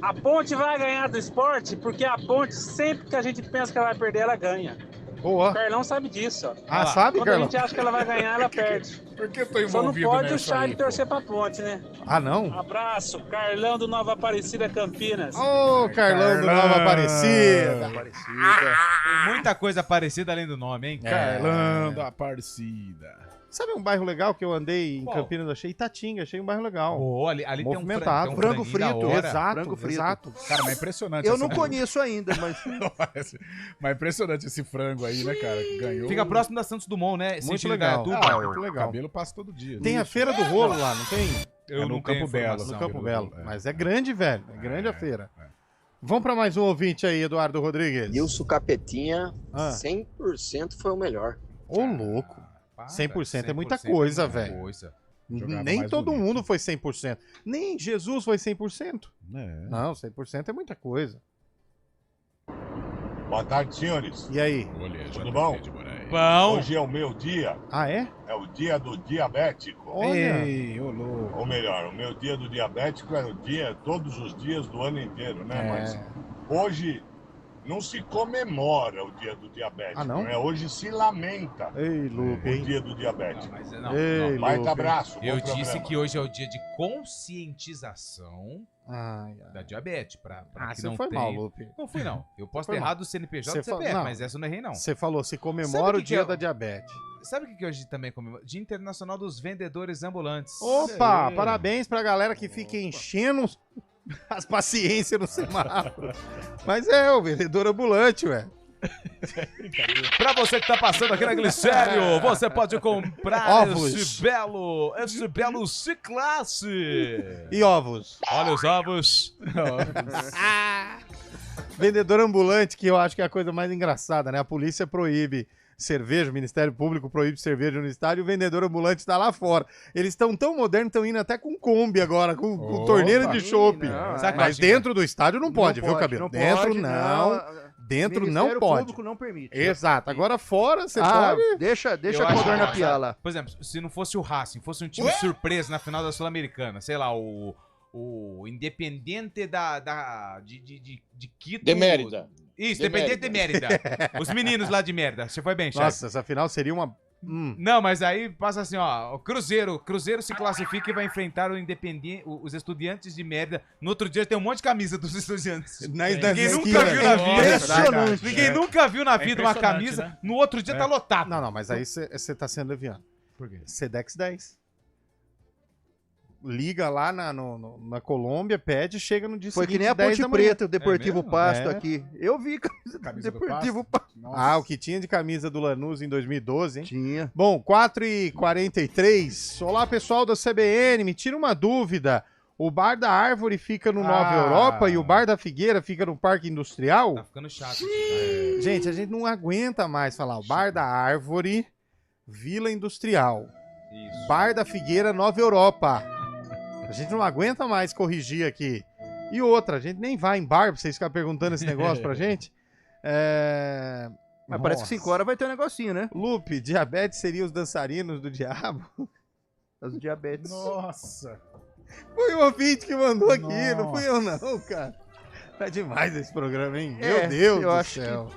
a Ponte vai ganhar do Sport porque a Ponte, sempre que a gente pensa que ela vai perder, ela ganha. Boa. O Carlão sabe disso, ó. Sabe, Quando Carlão? a gente acha que ela vai ganhar, ela perde. Por que eu tô Só não envolvido pode o nessa Charlie aí, torcer pra Ponte, né? Não? Abraço, Carlão do Nova Aparecida, Campinas. Ô, Carlão do Nova Aparecida. Tem muita coisa parecida além do nome, hein? Carlão da Aparecida. Sabe um bairro legal que eu andei em Campinas? Achei Itatinga, achei um bairro legal. Ali movimentado. tem um frango frito. Exato. Cara, mas é impressionante. Eu não conheço ainda, mas... Mas é impressionante esse frango aí, né, cara? Que ganhou. Fica próximo da Santos Dumont, né? Muito legal. Muito legal. O cabelo passa todo dia. Tem a Feira do Rolo lá, não tem? No Campo Belo. No Campo Belo. Mas é grande, velho. É grande a feira. Vamos para mais um ouvinte aí, Eduardo Rodrigues. Nilson Capetinha, 100% foi o melhor. Ô, louco. 100% é muita coisa, velho. Nem todo mundo foi 100%. Nem Jesus foi 100%. Não, 100% é muita coisa. Boa tarde, senhores. E aí? Tudo bom? Bom. Hoje é o meu dia. Ah, é? É o dia do diabético. Olha. Ei, ou melhor, o meu dia do diabético é o dia, todos os dias do ano inteiro, né? Mas hoje não se comemora o dia do diabético, né? Hoje se lamenta o dia do diabético. Baita abraço. Eu disse que hoje é o dia de conscientização da diabetes. Pra que você não foi tenha... mal, Lupe. Não fui, não. Eu posso ter errado o CNPJ e o CPF, mas essa eu não errei, não. Você falou, se comemora o dia da diabetes. Sabe o que hoje também comemora? Dia Internacional dos Vendedores Ambulantes. Opa, parabéns pra galera que fica enchendo as paciências no semáforo. Mas o vendedor ambulante, ué. Pra você que tá passando aqui na Glicério, você pode comprar esse belo C-Classe. E ovos? Olha os ovos. Vendedor ambulante, que eu acho que é a coisa mais engraçada, né? A polícia proíbe cerveja, o Ministério Público proíbe cerveja no estádio e o vendedor ambulante está lá fora. Eles estão tão modernos, estão indo até com Kombi agora, com torneira de chopp. Mas dentro do estádio não pode, viu, Cabelo? Dentro não. Dentro não pode. O Ministério Público não permite. Exato. Agora fora você pode... Deixa a codorna piar lá. Por exemplo, se não fosse o Racing, fosse um time surpresa na final da Sul-Americana, sei lá, o Independiente de Quito... De Mérida. Isso, Independiente de Mérida. Os meninos lá de Mérida. Você foi bem, chefe. Nossa, essa final seria uma... Não, mas aí passa assim, ó, o Cruzeiro se classifica e vai enfrentar os Estudiantes de Mérida. No outro dia tem um monte de camisa dos Estudiantes. Ninguém nunca viu na vida. Ninguém nunca viu na vida uma camisa. Né? No outro dia tá lotado. Não, mas aí você tá sendo leviano. Por quê? Sedex 10. Liga lá na Colômbia, pede, chega no dia seguinte. Foi que nem a Ponte Preta, o Deportivo Pasto aqui. Eu vi camisa do Deportivo Pasto. Ah, o que tinha de camisa do Lanús em 2012, hein? Tinha. Bom, 4h43. Olá, pessoal da CBN, me tira uma dúvida. O Bar da Árvore fica no Nova Europa e o Bar da Figueira fica no Parque Industrial? Tá ficando chato. Gente, a gente não aguenta mais falar. O Bar da Árvore, Vila Industrial. Isso. Bar da Figueira, Nova Europa. A gente não aguenta mais corrigir aqui. E outra, a gente nem vai em bar pra vocês ficarem perguntando esse negócio pra gente. Mas parece que 5 horas vai ter um negocinho, né? Lupe, diabetes seria os dançarinos do diabo? Os diabetes. Nossa. Foi o ouvinte que mandou aqui, não fui eu não, cara. Tá demais esse programa, hein? Meu Deus do céu.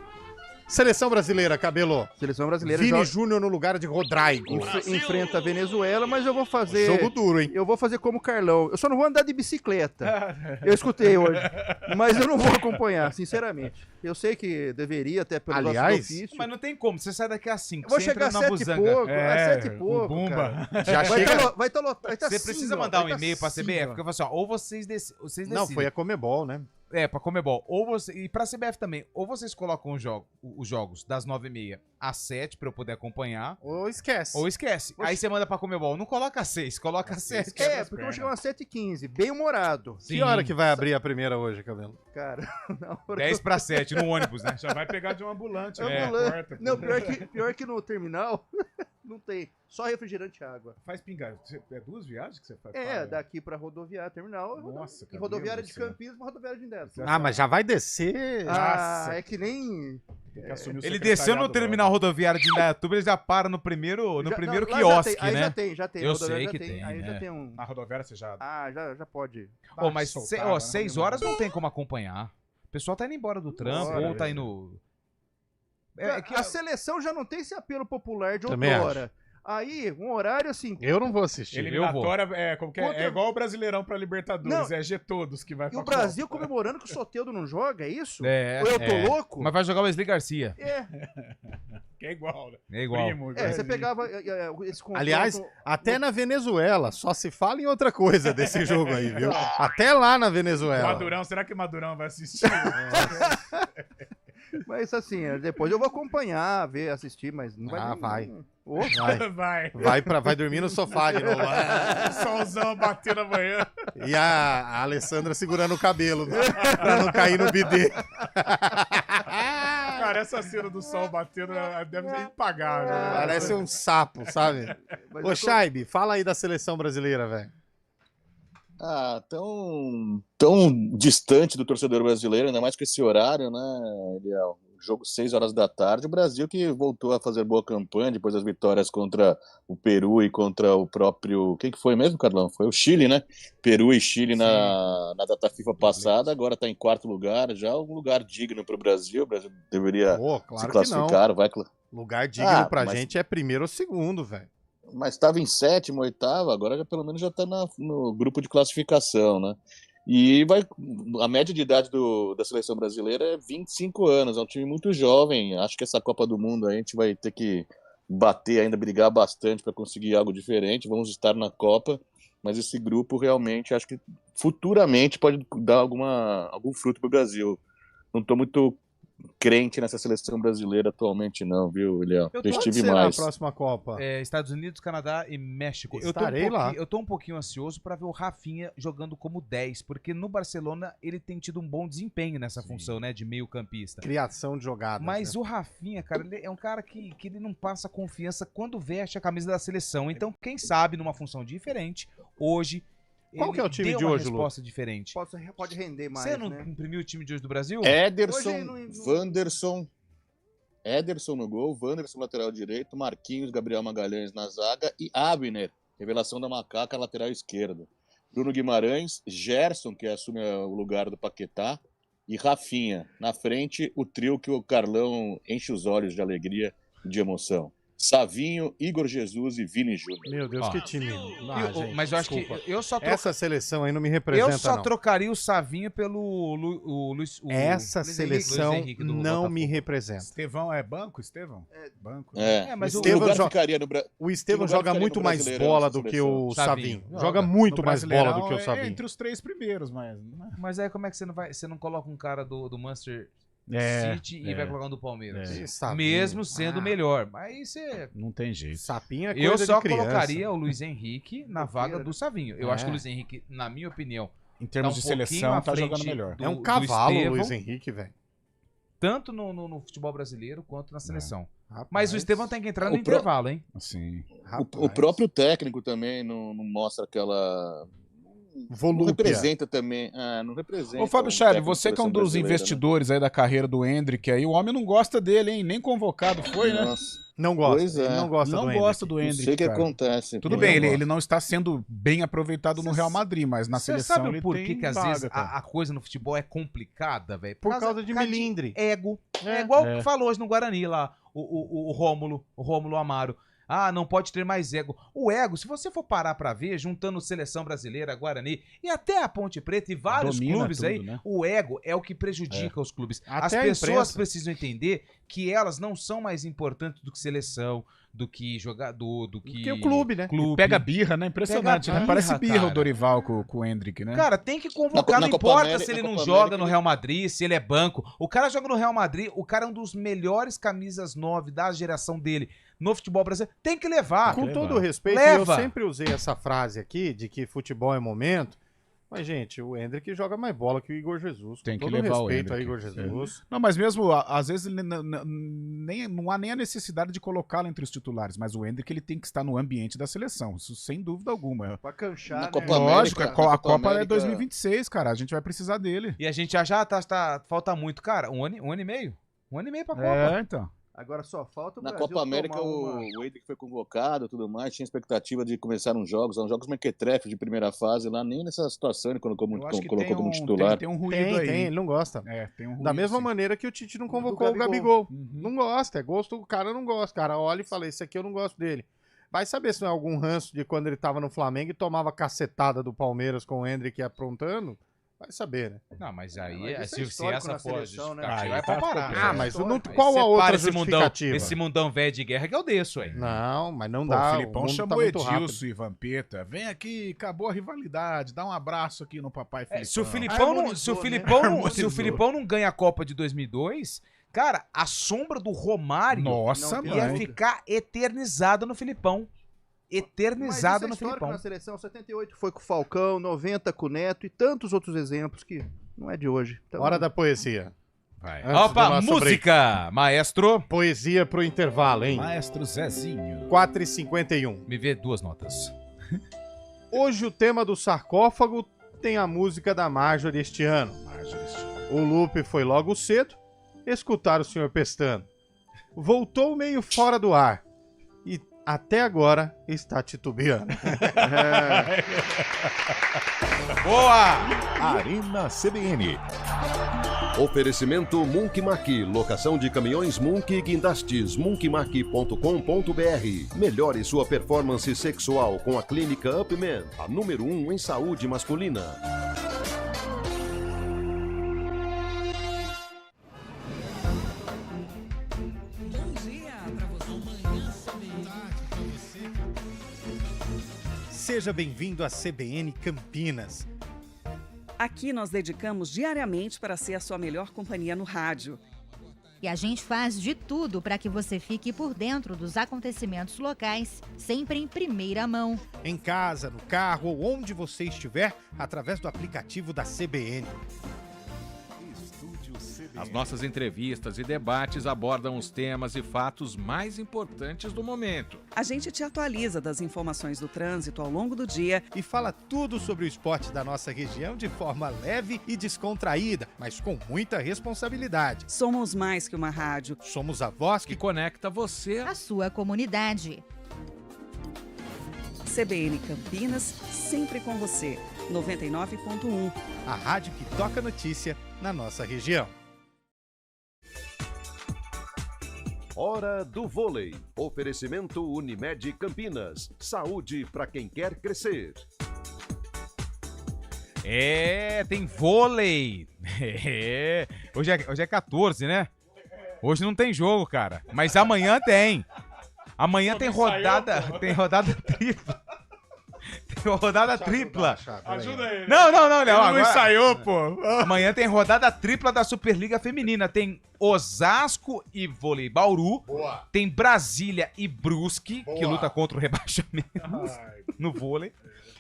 Seleção brasileira, Cabelo. Seleção brasileira. Vini Júnior no lugar de Rodrigo. Enfrenta a Venezuela, mas eu vou fazer... Jogo duro, hein? Eu vou fazer como o Carlão. Eu só não vou andar de bicicleta. Eu escutei hoje. Mas eu não vou acompanhar, sinceramente. Eu sei que deveria, até pelo nosso ofício. Mas não tem como. Você sai daqui às 5. Eu vou chegar às 7 e pouco. Às 7 e pouco, Bumba. Já chega... Vai estar lotado. Você precisa mandar um e-mail pra CBF. Porque eu falo assim, ó, ou vocês decidem. Não, foi a Comebol, né? Pra Comebol. E pra CBF também. Ou vocês colocam os jogos das 9h30 às 7 pra eu poder acompanhar. Ou esquece. Aí você manda pra Comebol. Não coloca às 6, coloca às 7. Porque eu vou chegar às 7h15. Bem humorado. Sim. Que hora que vai abrir a primeira hoje, Cabelo? Cara, não. 10:07 no ônibus, né? Já vai pegar de um ambulante. Ambulante. Não, pior que no terminal não tem. Só refrigerante e água. Faz pingar. É 2 viagens que você faz? Daqui pra rodoviária, terminal. Nossa, e rodoviária de Campinas pra rodoviária de Indaiatuba. Mas já vai descer. Nossa. É que nem... Ele desceu no terminal rodoviário de Indaiatuba, ele já para no primeiro quiosque, aí né? Já tem. Eu sei que tem. Aí já tem um... Na rodoviária você já... já pode. Mas 6 horas não tem como acompanhar. O pessoal tá indo embora do trampo, ou tá indo... A seleção já não tem esse apelo popular de outrora. Aí, um horário assim... Eu não vou assistir. Eliminatória é igual o Brasileirão pra Libertadores. É G todos que vai pra... E o Brasil comemorando que o Soteldo não joga, é isso? Ou eu tô louco? Mas vai jogar o Wesley Garcia. Que é igual, né? É igual. Primo, você pegava esse confronto... Aliás, até na Venezuela, só se fala em outra coisa desse jogo aí, viu? Até lá na Venezuela. Madurão, será que Madurão vai assistir? Mas assim, depois eu vou acompanhar, assistir, mas não vai... Vai dormir no sofá de novo. Solzão batendo amanhã. E a Alessandra segurando o cabelo, né? Pra não cair no bidê. Cara, essa cena do sol batendo deve ser impagável. Né? Parece um sapo, sabe? Ô, Shaibe, fala aí da seleção brasileira, velho. Tão distante do torcedor brasileiro, ainda mais com esse horário, né, Eliel? Jogo 6 horas da tarde, o Brasil que voltou a fazer boa campanha depois das vitórias contra o Peru e contra o próprio... Quem que foi mesmo, Carlão? Foi o Chile, né? Peru e Chile na data FIFA passada, agora está em 4º lugar, já um lugar digno para o Brasil deveria se classificar. Lugar digno pra gente é 1º ou 2º, velho. Mas estava em 7º, 8º, agora pelo menos já está no grupo de classificação, né? E a média de idade da seleção brasileira é 25 anos, é um time muito jovem. Acho que essa Copa do Mundo a gente vai ter que bater ainda, brigar bastante para conseguir algo diferente. Vamos estar na Copa, mas esse grupo realmente acho que futuramente pode dar algum fruto para o Brasil. Não estou muito crente nessa seleção brasileira atualmente não, viu, Eliel? Eu estive mais. Na próxima Copa? Estados Unidos, Canadá e México. Estarei lá. Eu tô um pouquinho ansioso para ver o Rafinha jogando como 10, porque no Barcelona ele tem tido um bom desempenho nessa função, né, de meio campista. Criação de jogadas. Mas o Rafinha, cara, ele é um cara que ele não passa confiança quando veste a camisa da seleção. Então, quem sabe, numa função diferente, hoje... Qual que é o time de hoje, Lu? Resposta diferente. Pode render mais, Você não imprimiu o time de hoje do Brasil? Ederson, Wanderson, Ederson no gol, Wanderson lateral direito, Marquinhos, Gabriel Magalhães na zaga e Abner, revelação da macaca, lateral esquerdo. Bruno Guimarães, Gerson, que assume o lugar do Paquetá, e Rafinha. Na frente, o trio que o Carlão enche os olhos de alegria e de emoção. Savinho, Igor Jesus e Vini Júnior. Meu Deus, que time. Gente, mas eu acho que essa seleção aí não me representa, eu só trocaria o Savinho pelo Luiz. Essa seleção não me representa. Estevão é banco, Estevão? Banco. Mas o Estevão joga muito mais bola do que o Savinho. Joga muito mais bola do que o Savinho. Entre os 3 primeiros, mas aí como é que você não coloca um cara do Manchester City e vai colocar um do Palmeiras? Mesmo sendo melhor. Mas você... Não tem jeito. Sapinho é coisa de criança. Eu só colocaria o Luiz Henrique na vaga do Savinho. Eu acho que o Luiz Henrique, na minha opinião, em termos de seleção, tá jogando melhor. É um cavalo o Luiz Henrique, velho. Tanto no futebol brasileiro quanto na seleção. Mas o Estevão tem que entrar no intervalo, hein? Sim. O próprio técnico também não mostra aquela... Volúpia. Não representa também. Não representa. Ô, Fábio Charles, você que é um dos investidores aí da carreira do Hendrick aí, o homem não gosta dele, hein? Nem convocado foi, né? Não gosta. Pois é. Ele não gosta do Hendrick. Não sei o que acontece. Tudo bem, ele não está sendo bem aproveitado no Real Madrid, mas na seleção sabe ele por tem que às vezes a coisa no futebol é complicada, velho? Por causa de melindre. Ego. É igual que falou hoje no Guarani lá, o Rômulo Amaro. Não pode ter mais ego. O ego, se você for parar pra ver, juntando Seleção Brasileira, Guarani e até a Ponte Preta e vários clubes tudo, aí, né? O ego é o que prejudica os clubes. As pessoas precisam entender que elas não são mais importantes do que seleção, do que jogador, do que o clube, né? Pega birra, né? Impressionante, né? Parece birra o Dorival com o Hendrick, né? Cara, tem que convocar, não importa se ele não joga no Real Madrid, se ele é banco. O cara joga no Real Madrid, o cara é um dos melhores camisas 9 da geração dele no futebol brasileiro. Tem que levar. Com todo o respeito, eu sempre usei essa frase aqui de que futebol é momento. Mas, gente, o Hendrick joga mais bola que o Igor Jesus. Tem que levar o Hendrick. A Igor Jesus. Não, mas mesmo, às vezes, ele não há nem a necessidade de colocá-lo entre os titulares, mas o Hendrick ele tem que estar no ambiente da seleção, isso sem dúvida alguma. Pra canchar, né? Lógico, a Copa é 2026, cara, a gente vai precisar dele. E a gente já falta muito, cara, um ano e meio. Um ano e meio pra Copa. Então. Agora só falta o Na Brasil Copa América o Hendrick foi convocado e tudo mais, tinha expectativa de começar uns jogos mequetrefes de primeira fase lá, nem nessa situação ele colocou como titular. Tem um ruído aí. Ele não gosta. Tem um ruído, da mesma maneira que o Tite não convocou o Gabigol. Não gosta, é gosto, o cara não gosta. O cara olha e fala, esse aqui eu não gosto dele. Vai saber se não é algum ranço de quando ele tava no Flamengo e tomava cacetada do Palmeiras com o Hendrick aprontando. Vai saber, né? Não, mas aí, se essa for justificativa, vai pra parar. Mas qual a outra justificativa? Esse mundão velho de guerra que eu desço aí. Não, mas não dá. O Filipão chamou Edilson e Vampeta. Vem aqui, acabou a rivalidade, dá um abraço aqui no papai Filipão. Se o Filipão não ganha a Copa de 2002... Cara, a sombra do Romário ia ficar eternizada no Filipão. eternizado no Filipão. Na seleção, 78 foi com o Falcão, 90 com o Neto e tantos outros exemplos que não é de hoje. Então, hora da poesia. Vai. Opa, música, break. Maestro. Poesia pro intervalo, hein? Maestro Zezinho. 4h51. Me vê 2 notas. Hoje o tema do sarcófago tem a música da Marjorie este ano. O Lupe foi logo cedo escutar o Sr. Pestano. Voltou meio fora do ar e até agora está titubeando. Boa! Arena CBN. Oferecimento Munk Maqui, locação de caminhões Munk e guindastes, munkmaqui.com.br. Melhore sua performance sexual com a clínica Upman, a número 1 em saúde masculina. Seja bem-vindo à CBN Campinas. Aqui nós dedicamos diariamente para ser a sua melhor companhia no rádio. E a gente faz de tudo para que você fique por dentro dos acontecimentos locais, sempre em primeira mão. Em casa, no carro ou onde você estiver, através do aplicativo da CBN. As nossas entrevistas e debates abordam os temas e fatos mais importantes do momento. A gente te atualiza das informações do trânsito ao longo do dia e fala tudo sobre o esporte da nossa região de forma leve e descontraída, mas com muita responsabilidade. Somos mais que uma rádio. Somos a voz que conecta você à sua comunidade. CBN Campinas, sempre com você. 99.1. A rádio que toca notícia na nossa região. Hora do vôlei. Oferecimento Unimed Campinas. Saúde para quem quer crescer. Tem vôlei. Hoje é 14, né? Hoje não tem jogo, cara. Mas amanhã tem. Amanhã tem rodada tripla. Tem rodada tripla. Ajuda ele. Não, Léo. Ele não ensaiou, pô. Amanhã tem rodada tripla da Superliga Feminina. Tem Osasco e Vôlei Bauru. Boa. Tem Brasília e Brusque, que luta contra o rebaixamento no vôlei.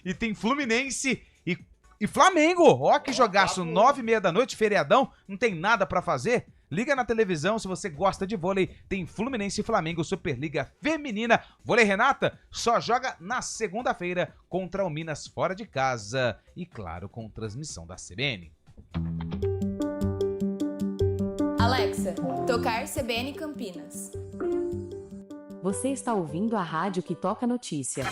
E tem Fluminense e Flamengo. Ó, que jogaço, 9h30 da noite, feriadão. Não tem nada pra fazer? Liga na televisão se você gosta de vôlei. Tem Fluminense e Flamengo, Superliga Feminina. Vôlei Renata só joga na segunda-feira contra o Minas fora de casa. E claro, com transmissão da CBN. Alexa, tocar CBN Campinas. Você está ouvindo a rádio que toca notícia.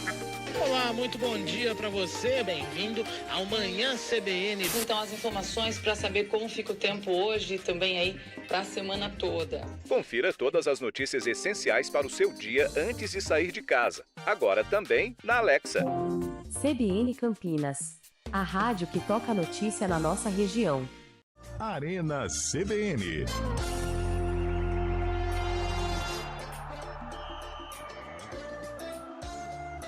Olá, muito bom dia para você, bem-vindo ao Manhã CBN. Então, as informações para saber como fica o tempo hoje e também aí para a semana toda. Confira todas as notícias essenciais para o seu dia antes de sair de casa. Agora também na Alexa. CBN Campinas, a rádio que toca notícia na nossa região. Arena CBN.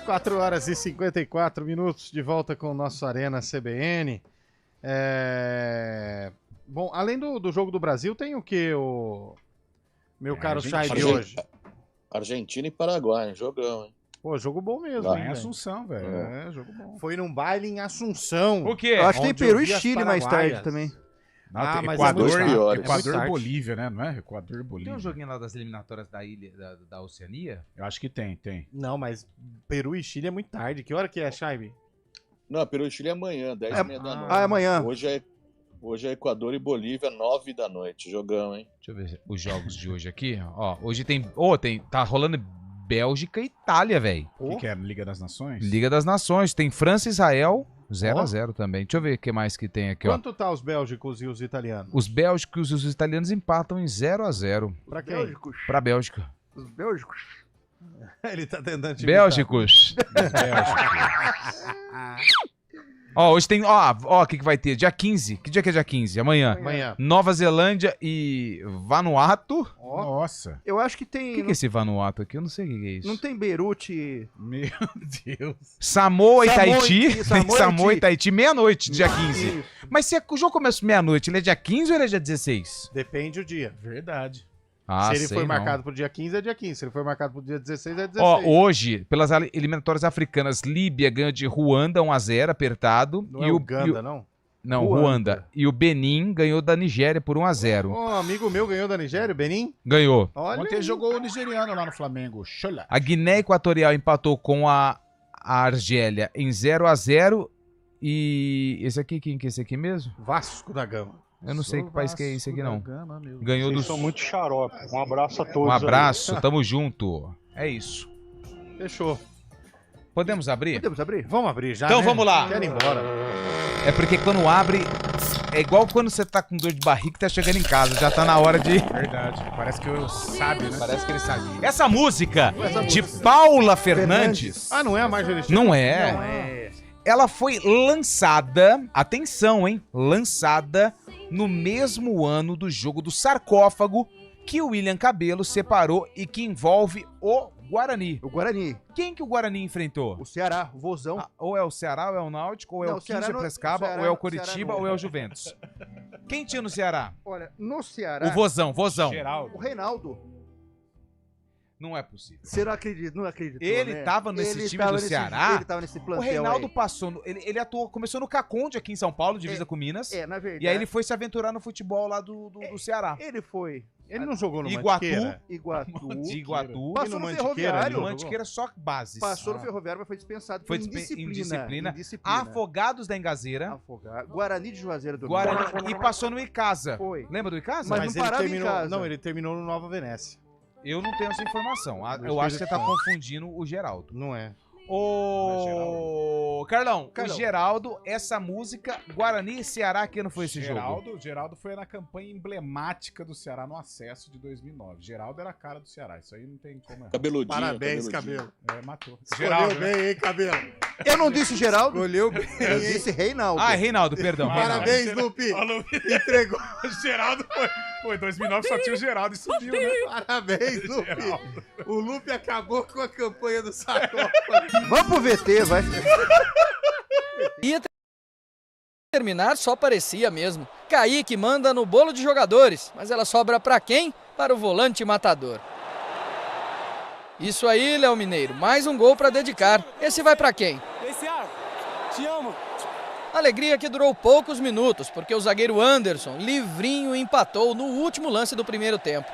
Quatro horas e 54 minutos de volta com o nosso Arena CBN. Bom, além do Jogo do Brasil, tem o que, o meu caro Chay de hoje? Argentina e Paraguai, jogão, hein? Pô, jogo bom mesmo. Em Assunção, velho. Jogo bom. Foi num baile em Assunção. O quê? Eu acho que tem Peru e Chile mais tarde também. Não, mas Equador e Bolívia, né? Não é? Equador e Bolívia. Tem um joguinho lá das eliminatórias da ilha, da Oceania? Eu acho que tem. Não, mas Peru e Chile é muito tarde. Que hora que é, Chaibe? Não, Peru e Chile é amanhã, 10h30 da noite. É amanhã. Hoje é Equador e Bolívia, 9 da noite. Jogão, hein? Deixa eu ver os jogos de hoje aqui. Ó, hoje tá rolando Bélgica e Itália, velho. O que é? Liga das Nações? Liga das Nações. Tem França e Israel. 0-0 também. Deixa eu ver o que mais que tem aqui, Quanto tá os bélgicos e os italianos? Os bélgicos e os italianos empatam em 0-0. Pra quem? Bélgicos. Pra Bélgica. Os bélgicos. Ele tá tentando te Bélgicos. Ó, hoje tem... Ó, o que vai ter? Dia 15. Que dia que é dia 15? Amanhã. Nova Zelândia e Vanuatu. Nossa. Eu acho que tem... O que é esse Vanuatu aqui? Eu não sei o que é isso. Não tem Beirute... Meu Deus. Samoa e Tahiti. Samoa e Tahiti, meia-noite, dia 15. Isso. Mas se o jogo começa meia-noite, ele é dia 15 ou ele é dia 16? Depende do dia. Verdade. Se ele foi marcado pro dia 15, é dia 15. Se ele foi marcado pro dia 16, é 16. Ó, hoje, pelas eliminatórias africanas, Líbia ganhou de Ruanda 1-0, apertado. Não é Uganda, não? Não, Ruanda. E o Benin ganhou da Nigéria por 1-0. Um amigo meu ganhou da Nigéria, o Benin? Ganhou. Olha, ontem jogou o nigeriano lá no Flamengo. Xola. A Guiné Equatorial empatou com a Argélia em 0-0. E esse aqui, quem que é esse aqui mesmo? Vasco da Gama. Eu não sei que país que é esse aqui, não. Gama, Ganhou Vocês são muito xarope. Um abraço a todos. Um abraço, tamo junto. É isso. Fechou. Podemos abrir? Podemos abrir? Vamos abrir já, Então né? vamos lá. Quero ir embora. É porque quando abre, é igual quando você tá com dor de barriga e tá chegando em casa. Já tá na hora de... Verdade. Parece que eu sabe, né? Parece que ele sabe. Essa música de Paula Fernandes... Ah, não é a Marjorie? Não é. Não é. Ela foi lançada, atenção, hein? Lançada no mesmo ano do jogo do sarcófago que o William Cabelo separou e que envolve o Guarani. O Guarani. Quem que o Guarani enfrentou? O Ceará, o Vozão. Ou é o Ceará, ou é o Náutico, ou é o 15 Prescaba, ou é o Coritiba, ou é o Juventus. Quem tinha no Ceará? Olha, no Ceará... O Vozão. O Reinaldo. Não é possível. Você não acreditou, Ele né? tava nesse time do Ceará? Ele tava nesse plantel. O Reinaldo aí. passou, ele atuou, começou no Caconde aqui em São Paulo, divisa com Minas. Na verdade. E aí ele foi se aventurar no futebol lá do Ceará. Ele foi. Ele não jogou no Iguatu. Iguatu. Passou no Ferroviário. Mantiqueira só bases. Passou no Ferroviário, mas foi dispensado. Foi indisciplina. Afogados da Engazeira. Guarani de Juazeiro do Guarani. E passou no Icasa. Foi. Lembra do Icasa? Mas não parava em casa. Não, ele terminou no Nova Venécia. Eu não tenho essa informação. Eu acho que você tá confundindo o Geraldo. Não é. Ô, Carlão, o Geraldo, essa música, Guarani e Ceará, que ano foi esse jogo? Geraldo foi na campanha emblemática do Ceará no acesso de 2009. Geraldo era a cara do Ceará, isso aí não tem como errar. Cabeludinho. Parabéns, Cabelo. Matou. Geraldo, bem, hein, Cabelo? Eu não disse Geraldo. Escolheu bem. Eu disse Reinaldo. Ah, Reinaldo, perdão. Parabéns, Lupe. Entregou. Geraldo foi 2009, só tinha o Geraldo e subiu, né? Parabéns, Lupe. O Lupe acabou com a campanha do sarcófago. Vamos pro VT, vai. Ia terminar, só parecia mesmo. Kaique manda no bolo de jogadores, mas ela sobra pra quem? Para o volante matador. Isso aí, Léo Mineiro, mais um gol pra dedicar. Esse vai pra quem? Esse te amo. Alegria que durou poucos minutos, porque o zagueiro Anderson, livrinho, empatou no último lance do primeiro tempo.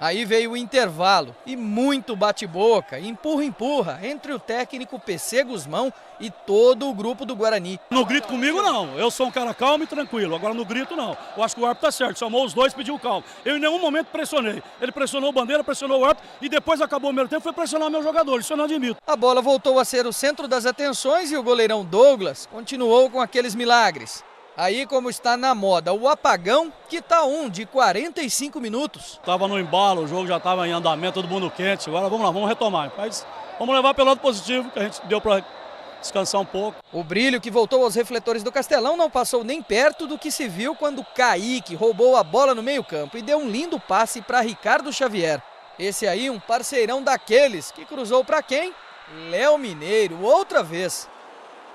Aí veio o intervalo e muito bate-boca, empurra-empurra entre o técnico PC Guzmão e todo o grupo do Guarani. No grito comigo não, eu sou um cara calmo e tranquilo, agora no grito não. Eu acho que o árbitro tá certo, chamou os dois e pediu calma. Eu em nenhum momento pressionei, ele pressionou o Bandeira, pressionou o árbitro e depois acabou o primeiro tempo, foi pressionar meu jogador, isso eu não admito. A bola voltou a ser o centro das atenções e o goleirão Douglas continuou com aqueles milagres. Aí, como está na moda, o apagão, que tá de 45 minutos. Tava no embalo, o jogo já tava em andamento, todo mundo quente. Agora vamos lá, vamos retomar. Mas vamos levar pelo lado positivo, que a gente deu para descansar um pouco. O brilho que voltou aos refletores do Castelão não passou nem perto do que se viu quando Kaique roubou a bola no meio-campo e deu um lindo passe para Ricardo Xavier. Esse aí, um parceirão daqueles que cruzou para quem? Léo Mineiro, outra vez.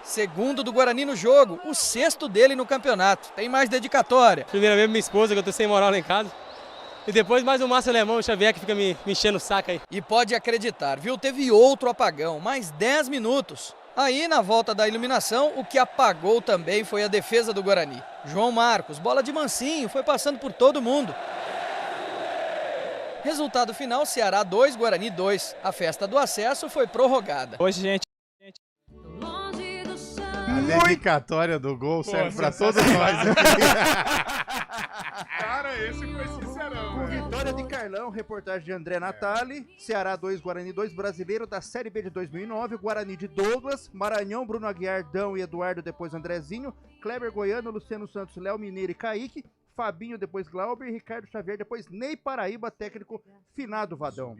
Segundo do Guarani no jogo, o sexto dele no campeonato. Tem mais dedicatória. Primeiramente minha esposa, que eu tô sem moral lá em casa. E depois mais o Márcio Alemão, o Xavier, que fica me enchendo o saco aí. E pode acreditar, viu? Teve outro apagão, mais 10 minutos. Aí, na volta da iluminação, o que apagou também foi a defesa do Guarani. João Marcos, bola de mansinho, foi passando por todo mundo. Resultado final, Ceará 2, Guarani 2. A festa do acesso foi prorrogada. Hoje, gente. A dedicatória do gol serve pra todos nós. Cara, esse foi sincerão. Com vitória de Carlão, reportagem de André Natali. Ceará 2, Guarani 2, brasileiro da Série B de 2009. Guarani de Douglas, Maranhão, Bruno Aguiar, Dão e Eduardo, depois Andrezinho. Kleber Goiano, Luciano Santos, Léo Mineiro e Kaique. Fabinho, depois Glauber, Ricardo Xavier, depois Ney Paraíba, técnico finado Vadão.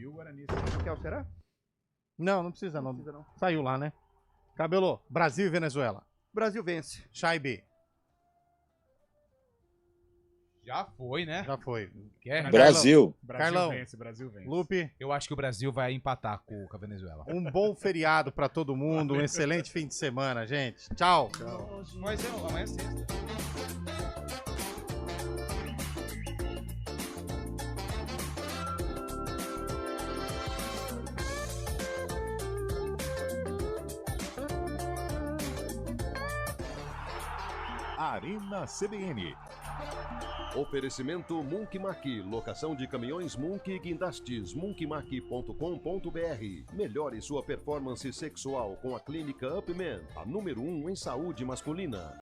Quer o Ceará? Não precisa não. Saiu lá, né? Cabelo, Brasil e Venezuela. Brasil vence. Chaibe. Já foi, né? Já foi. Quer? Brasil. Carlão. Brasil vence. Lupe. Eu acho que o Brasil vai empatar com a Venezuela. Um bom feriado pra todo mundo, um excelente fim de semana, gente. Tchau. Mas amanhã é sexta. Arena CBN. Oferecimento Munk Maqui, locação de caminhões Munk e guindastes, munkmaqui.com.br. Melhore sua performance sexual com a clínica Upman, a número 1 em saúde masculina.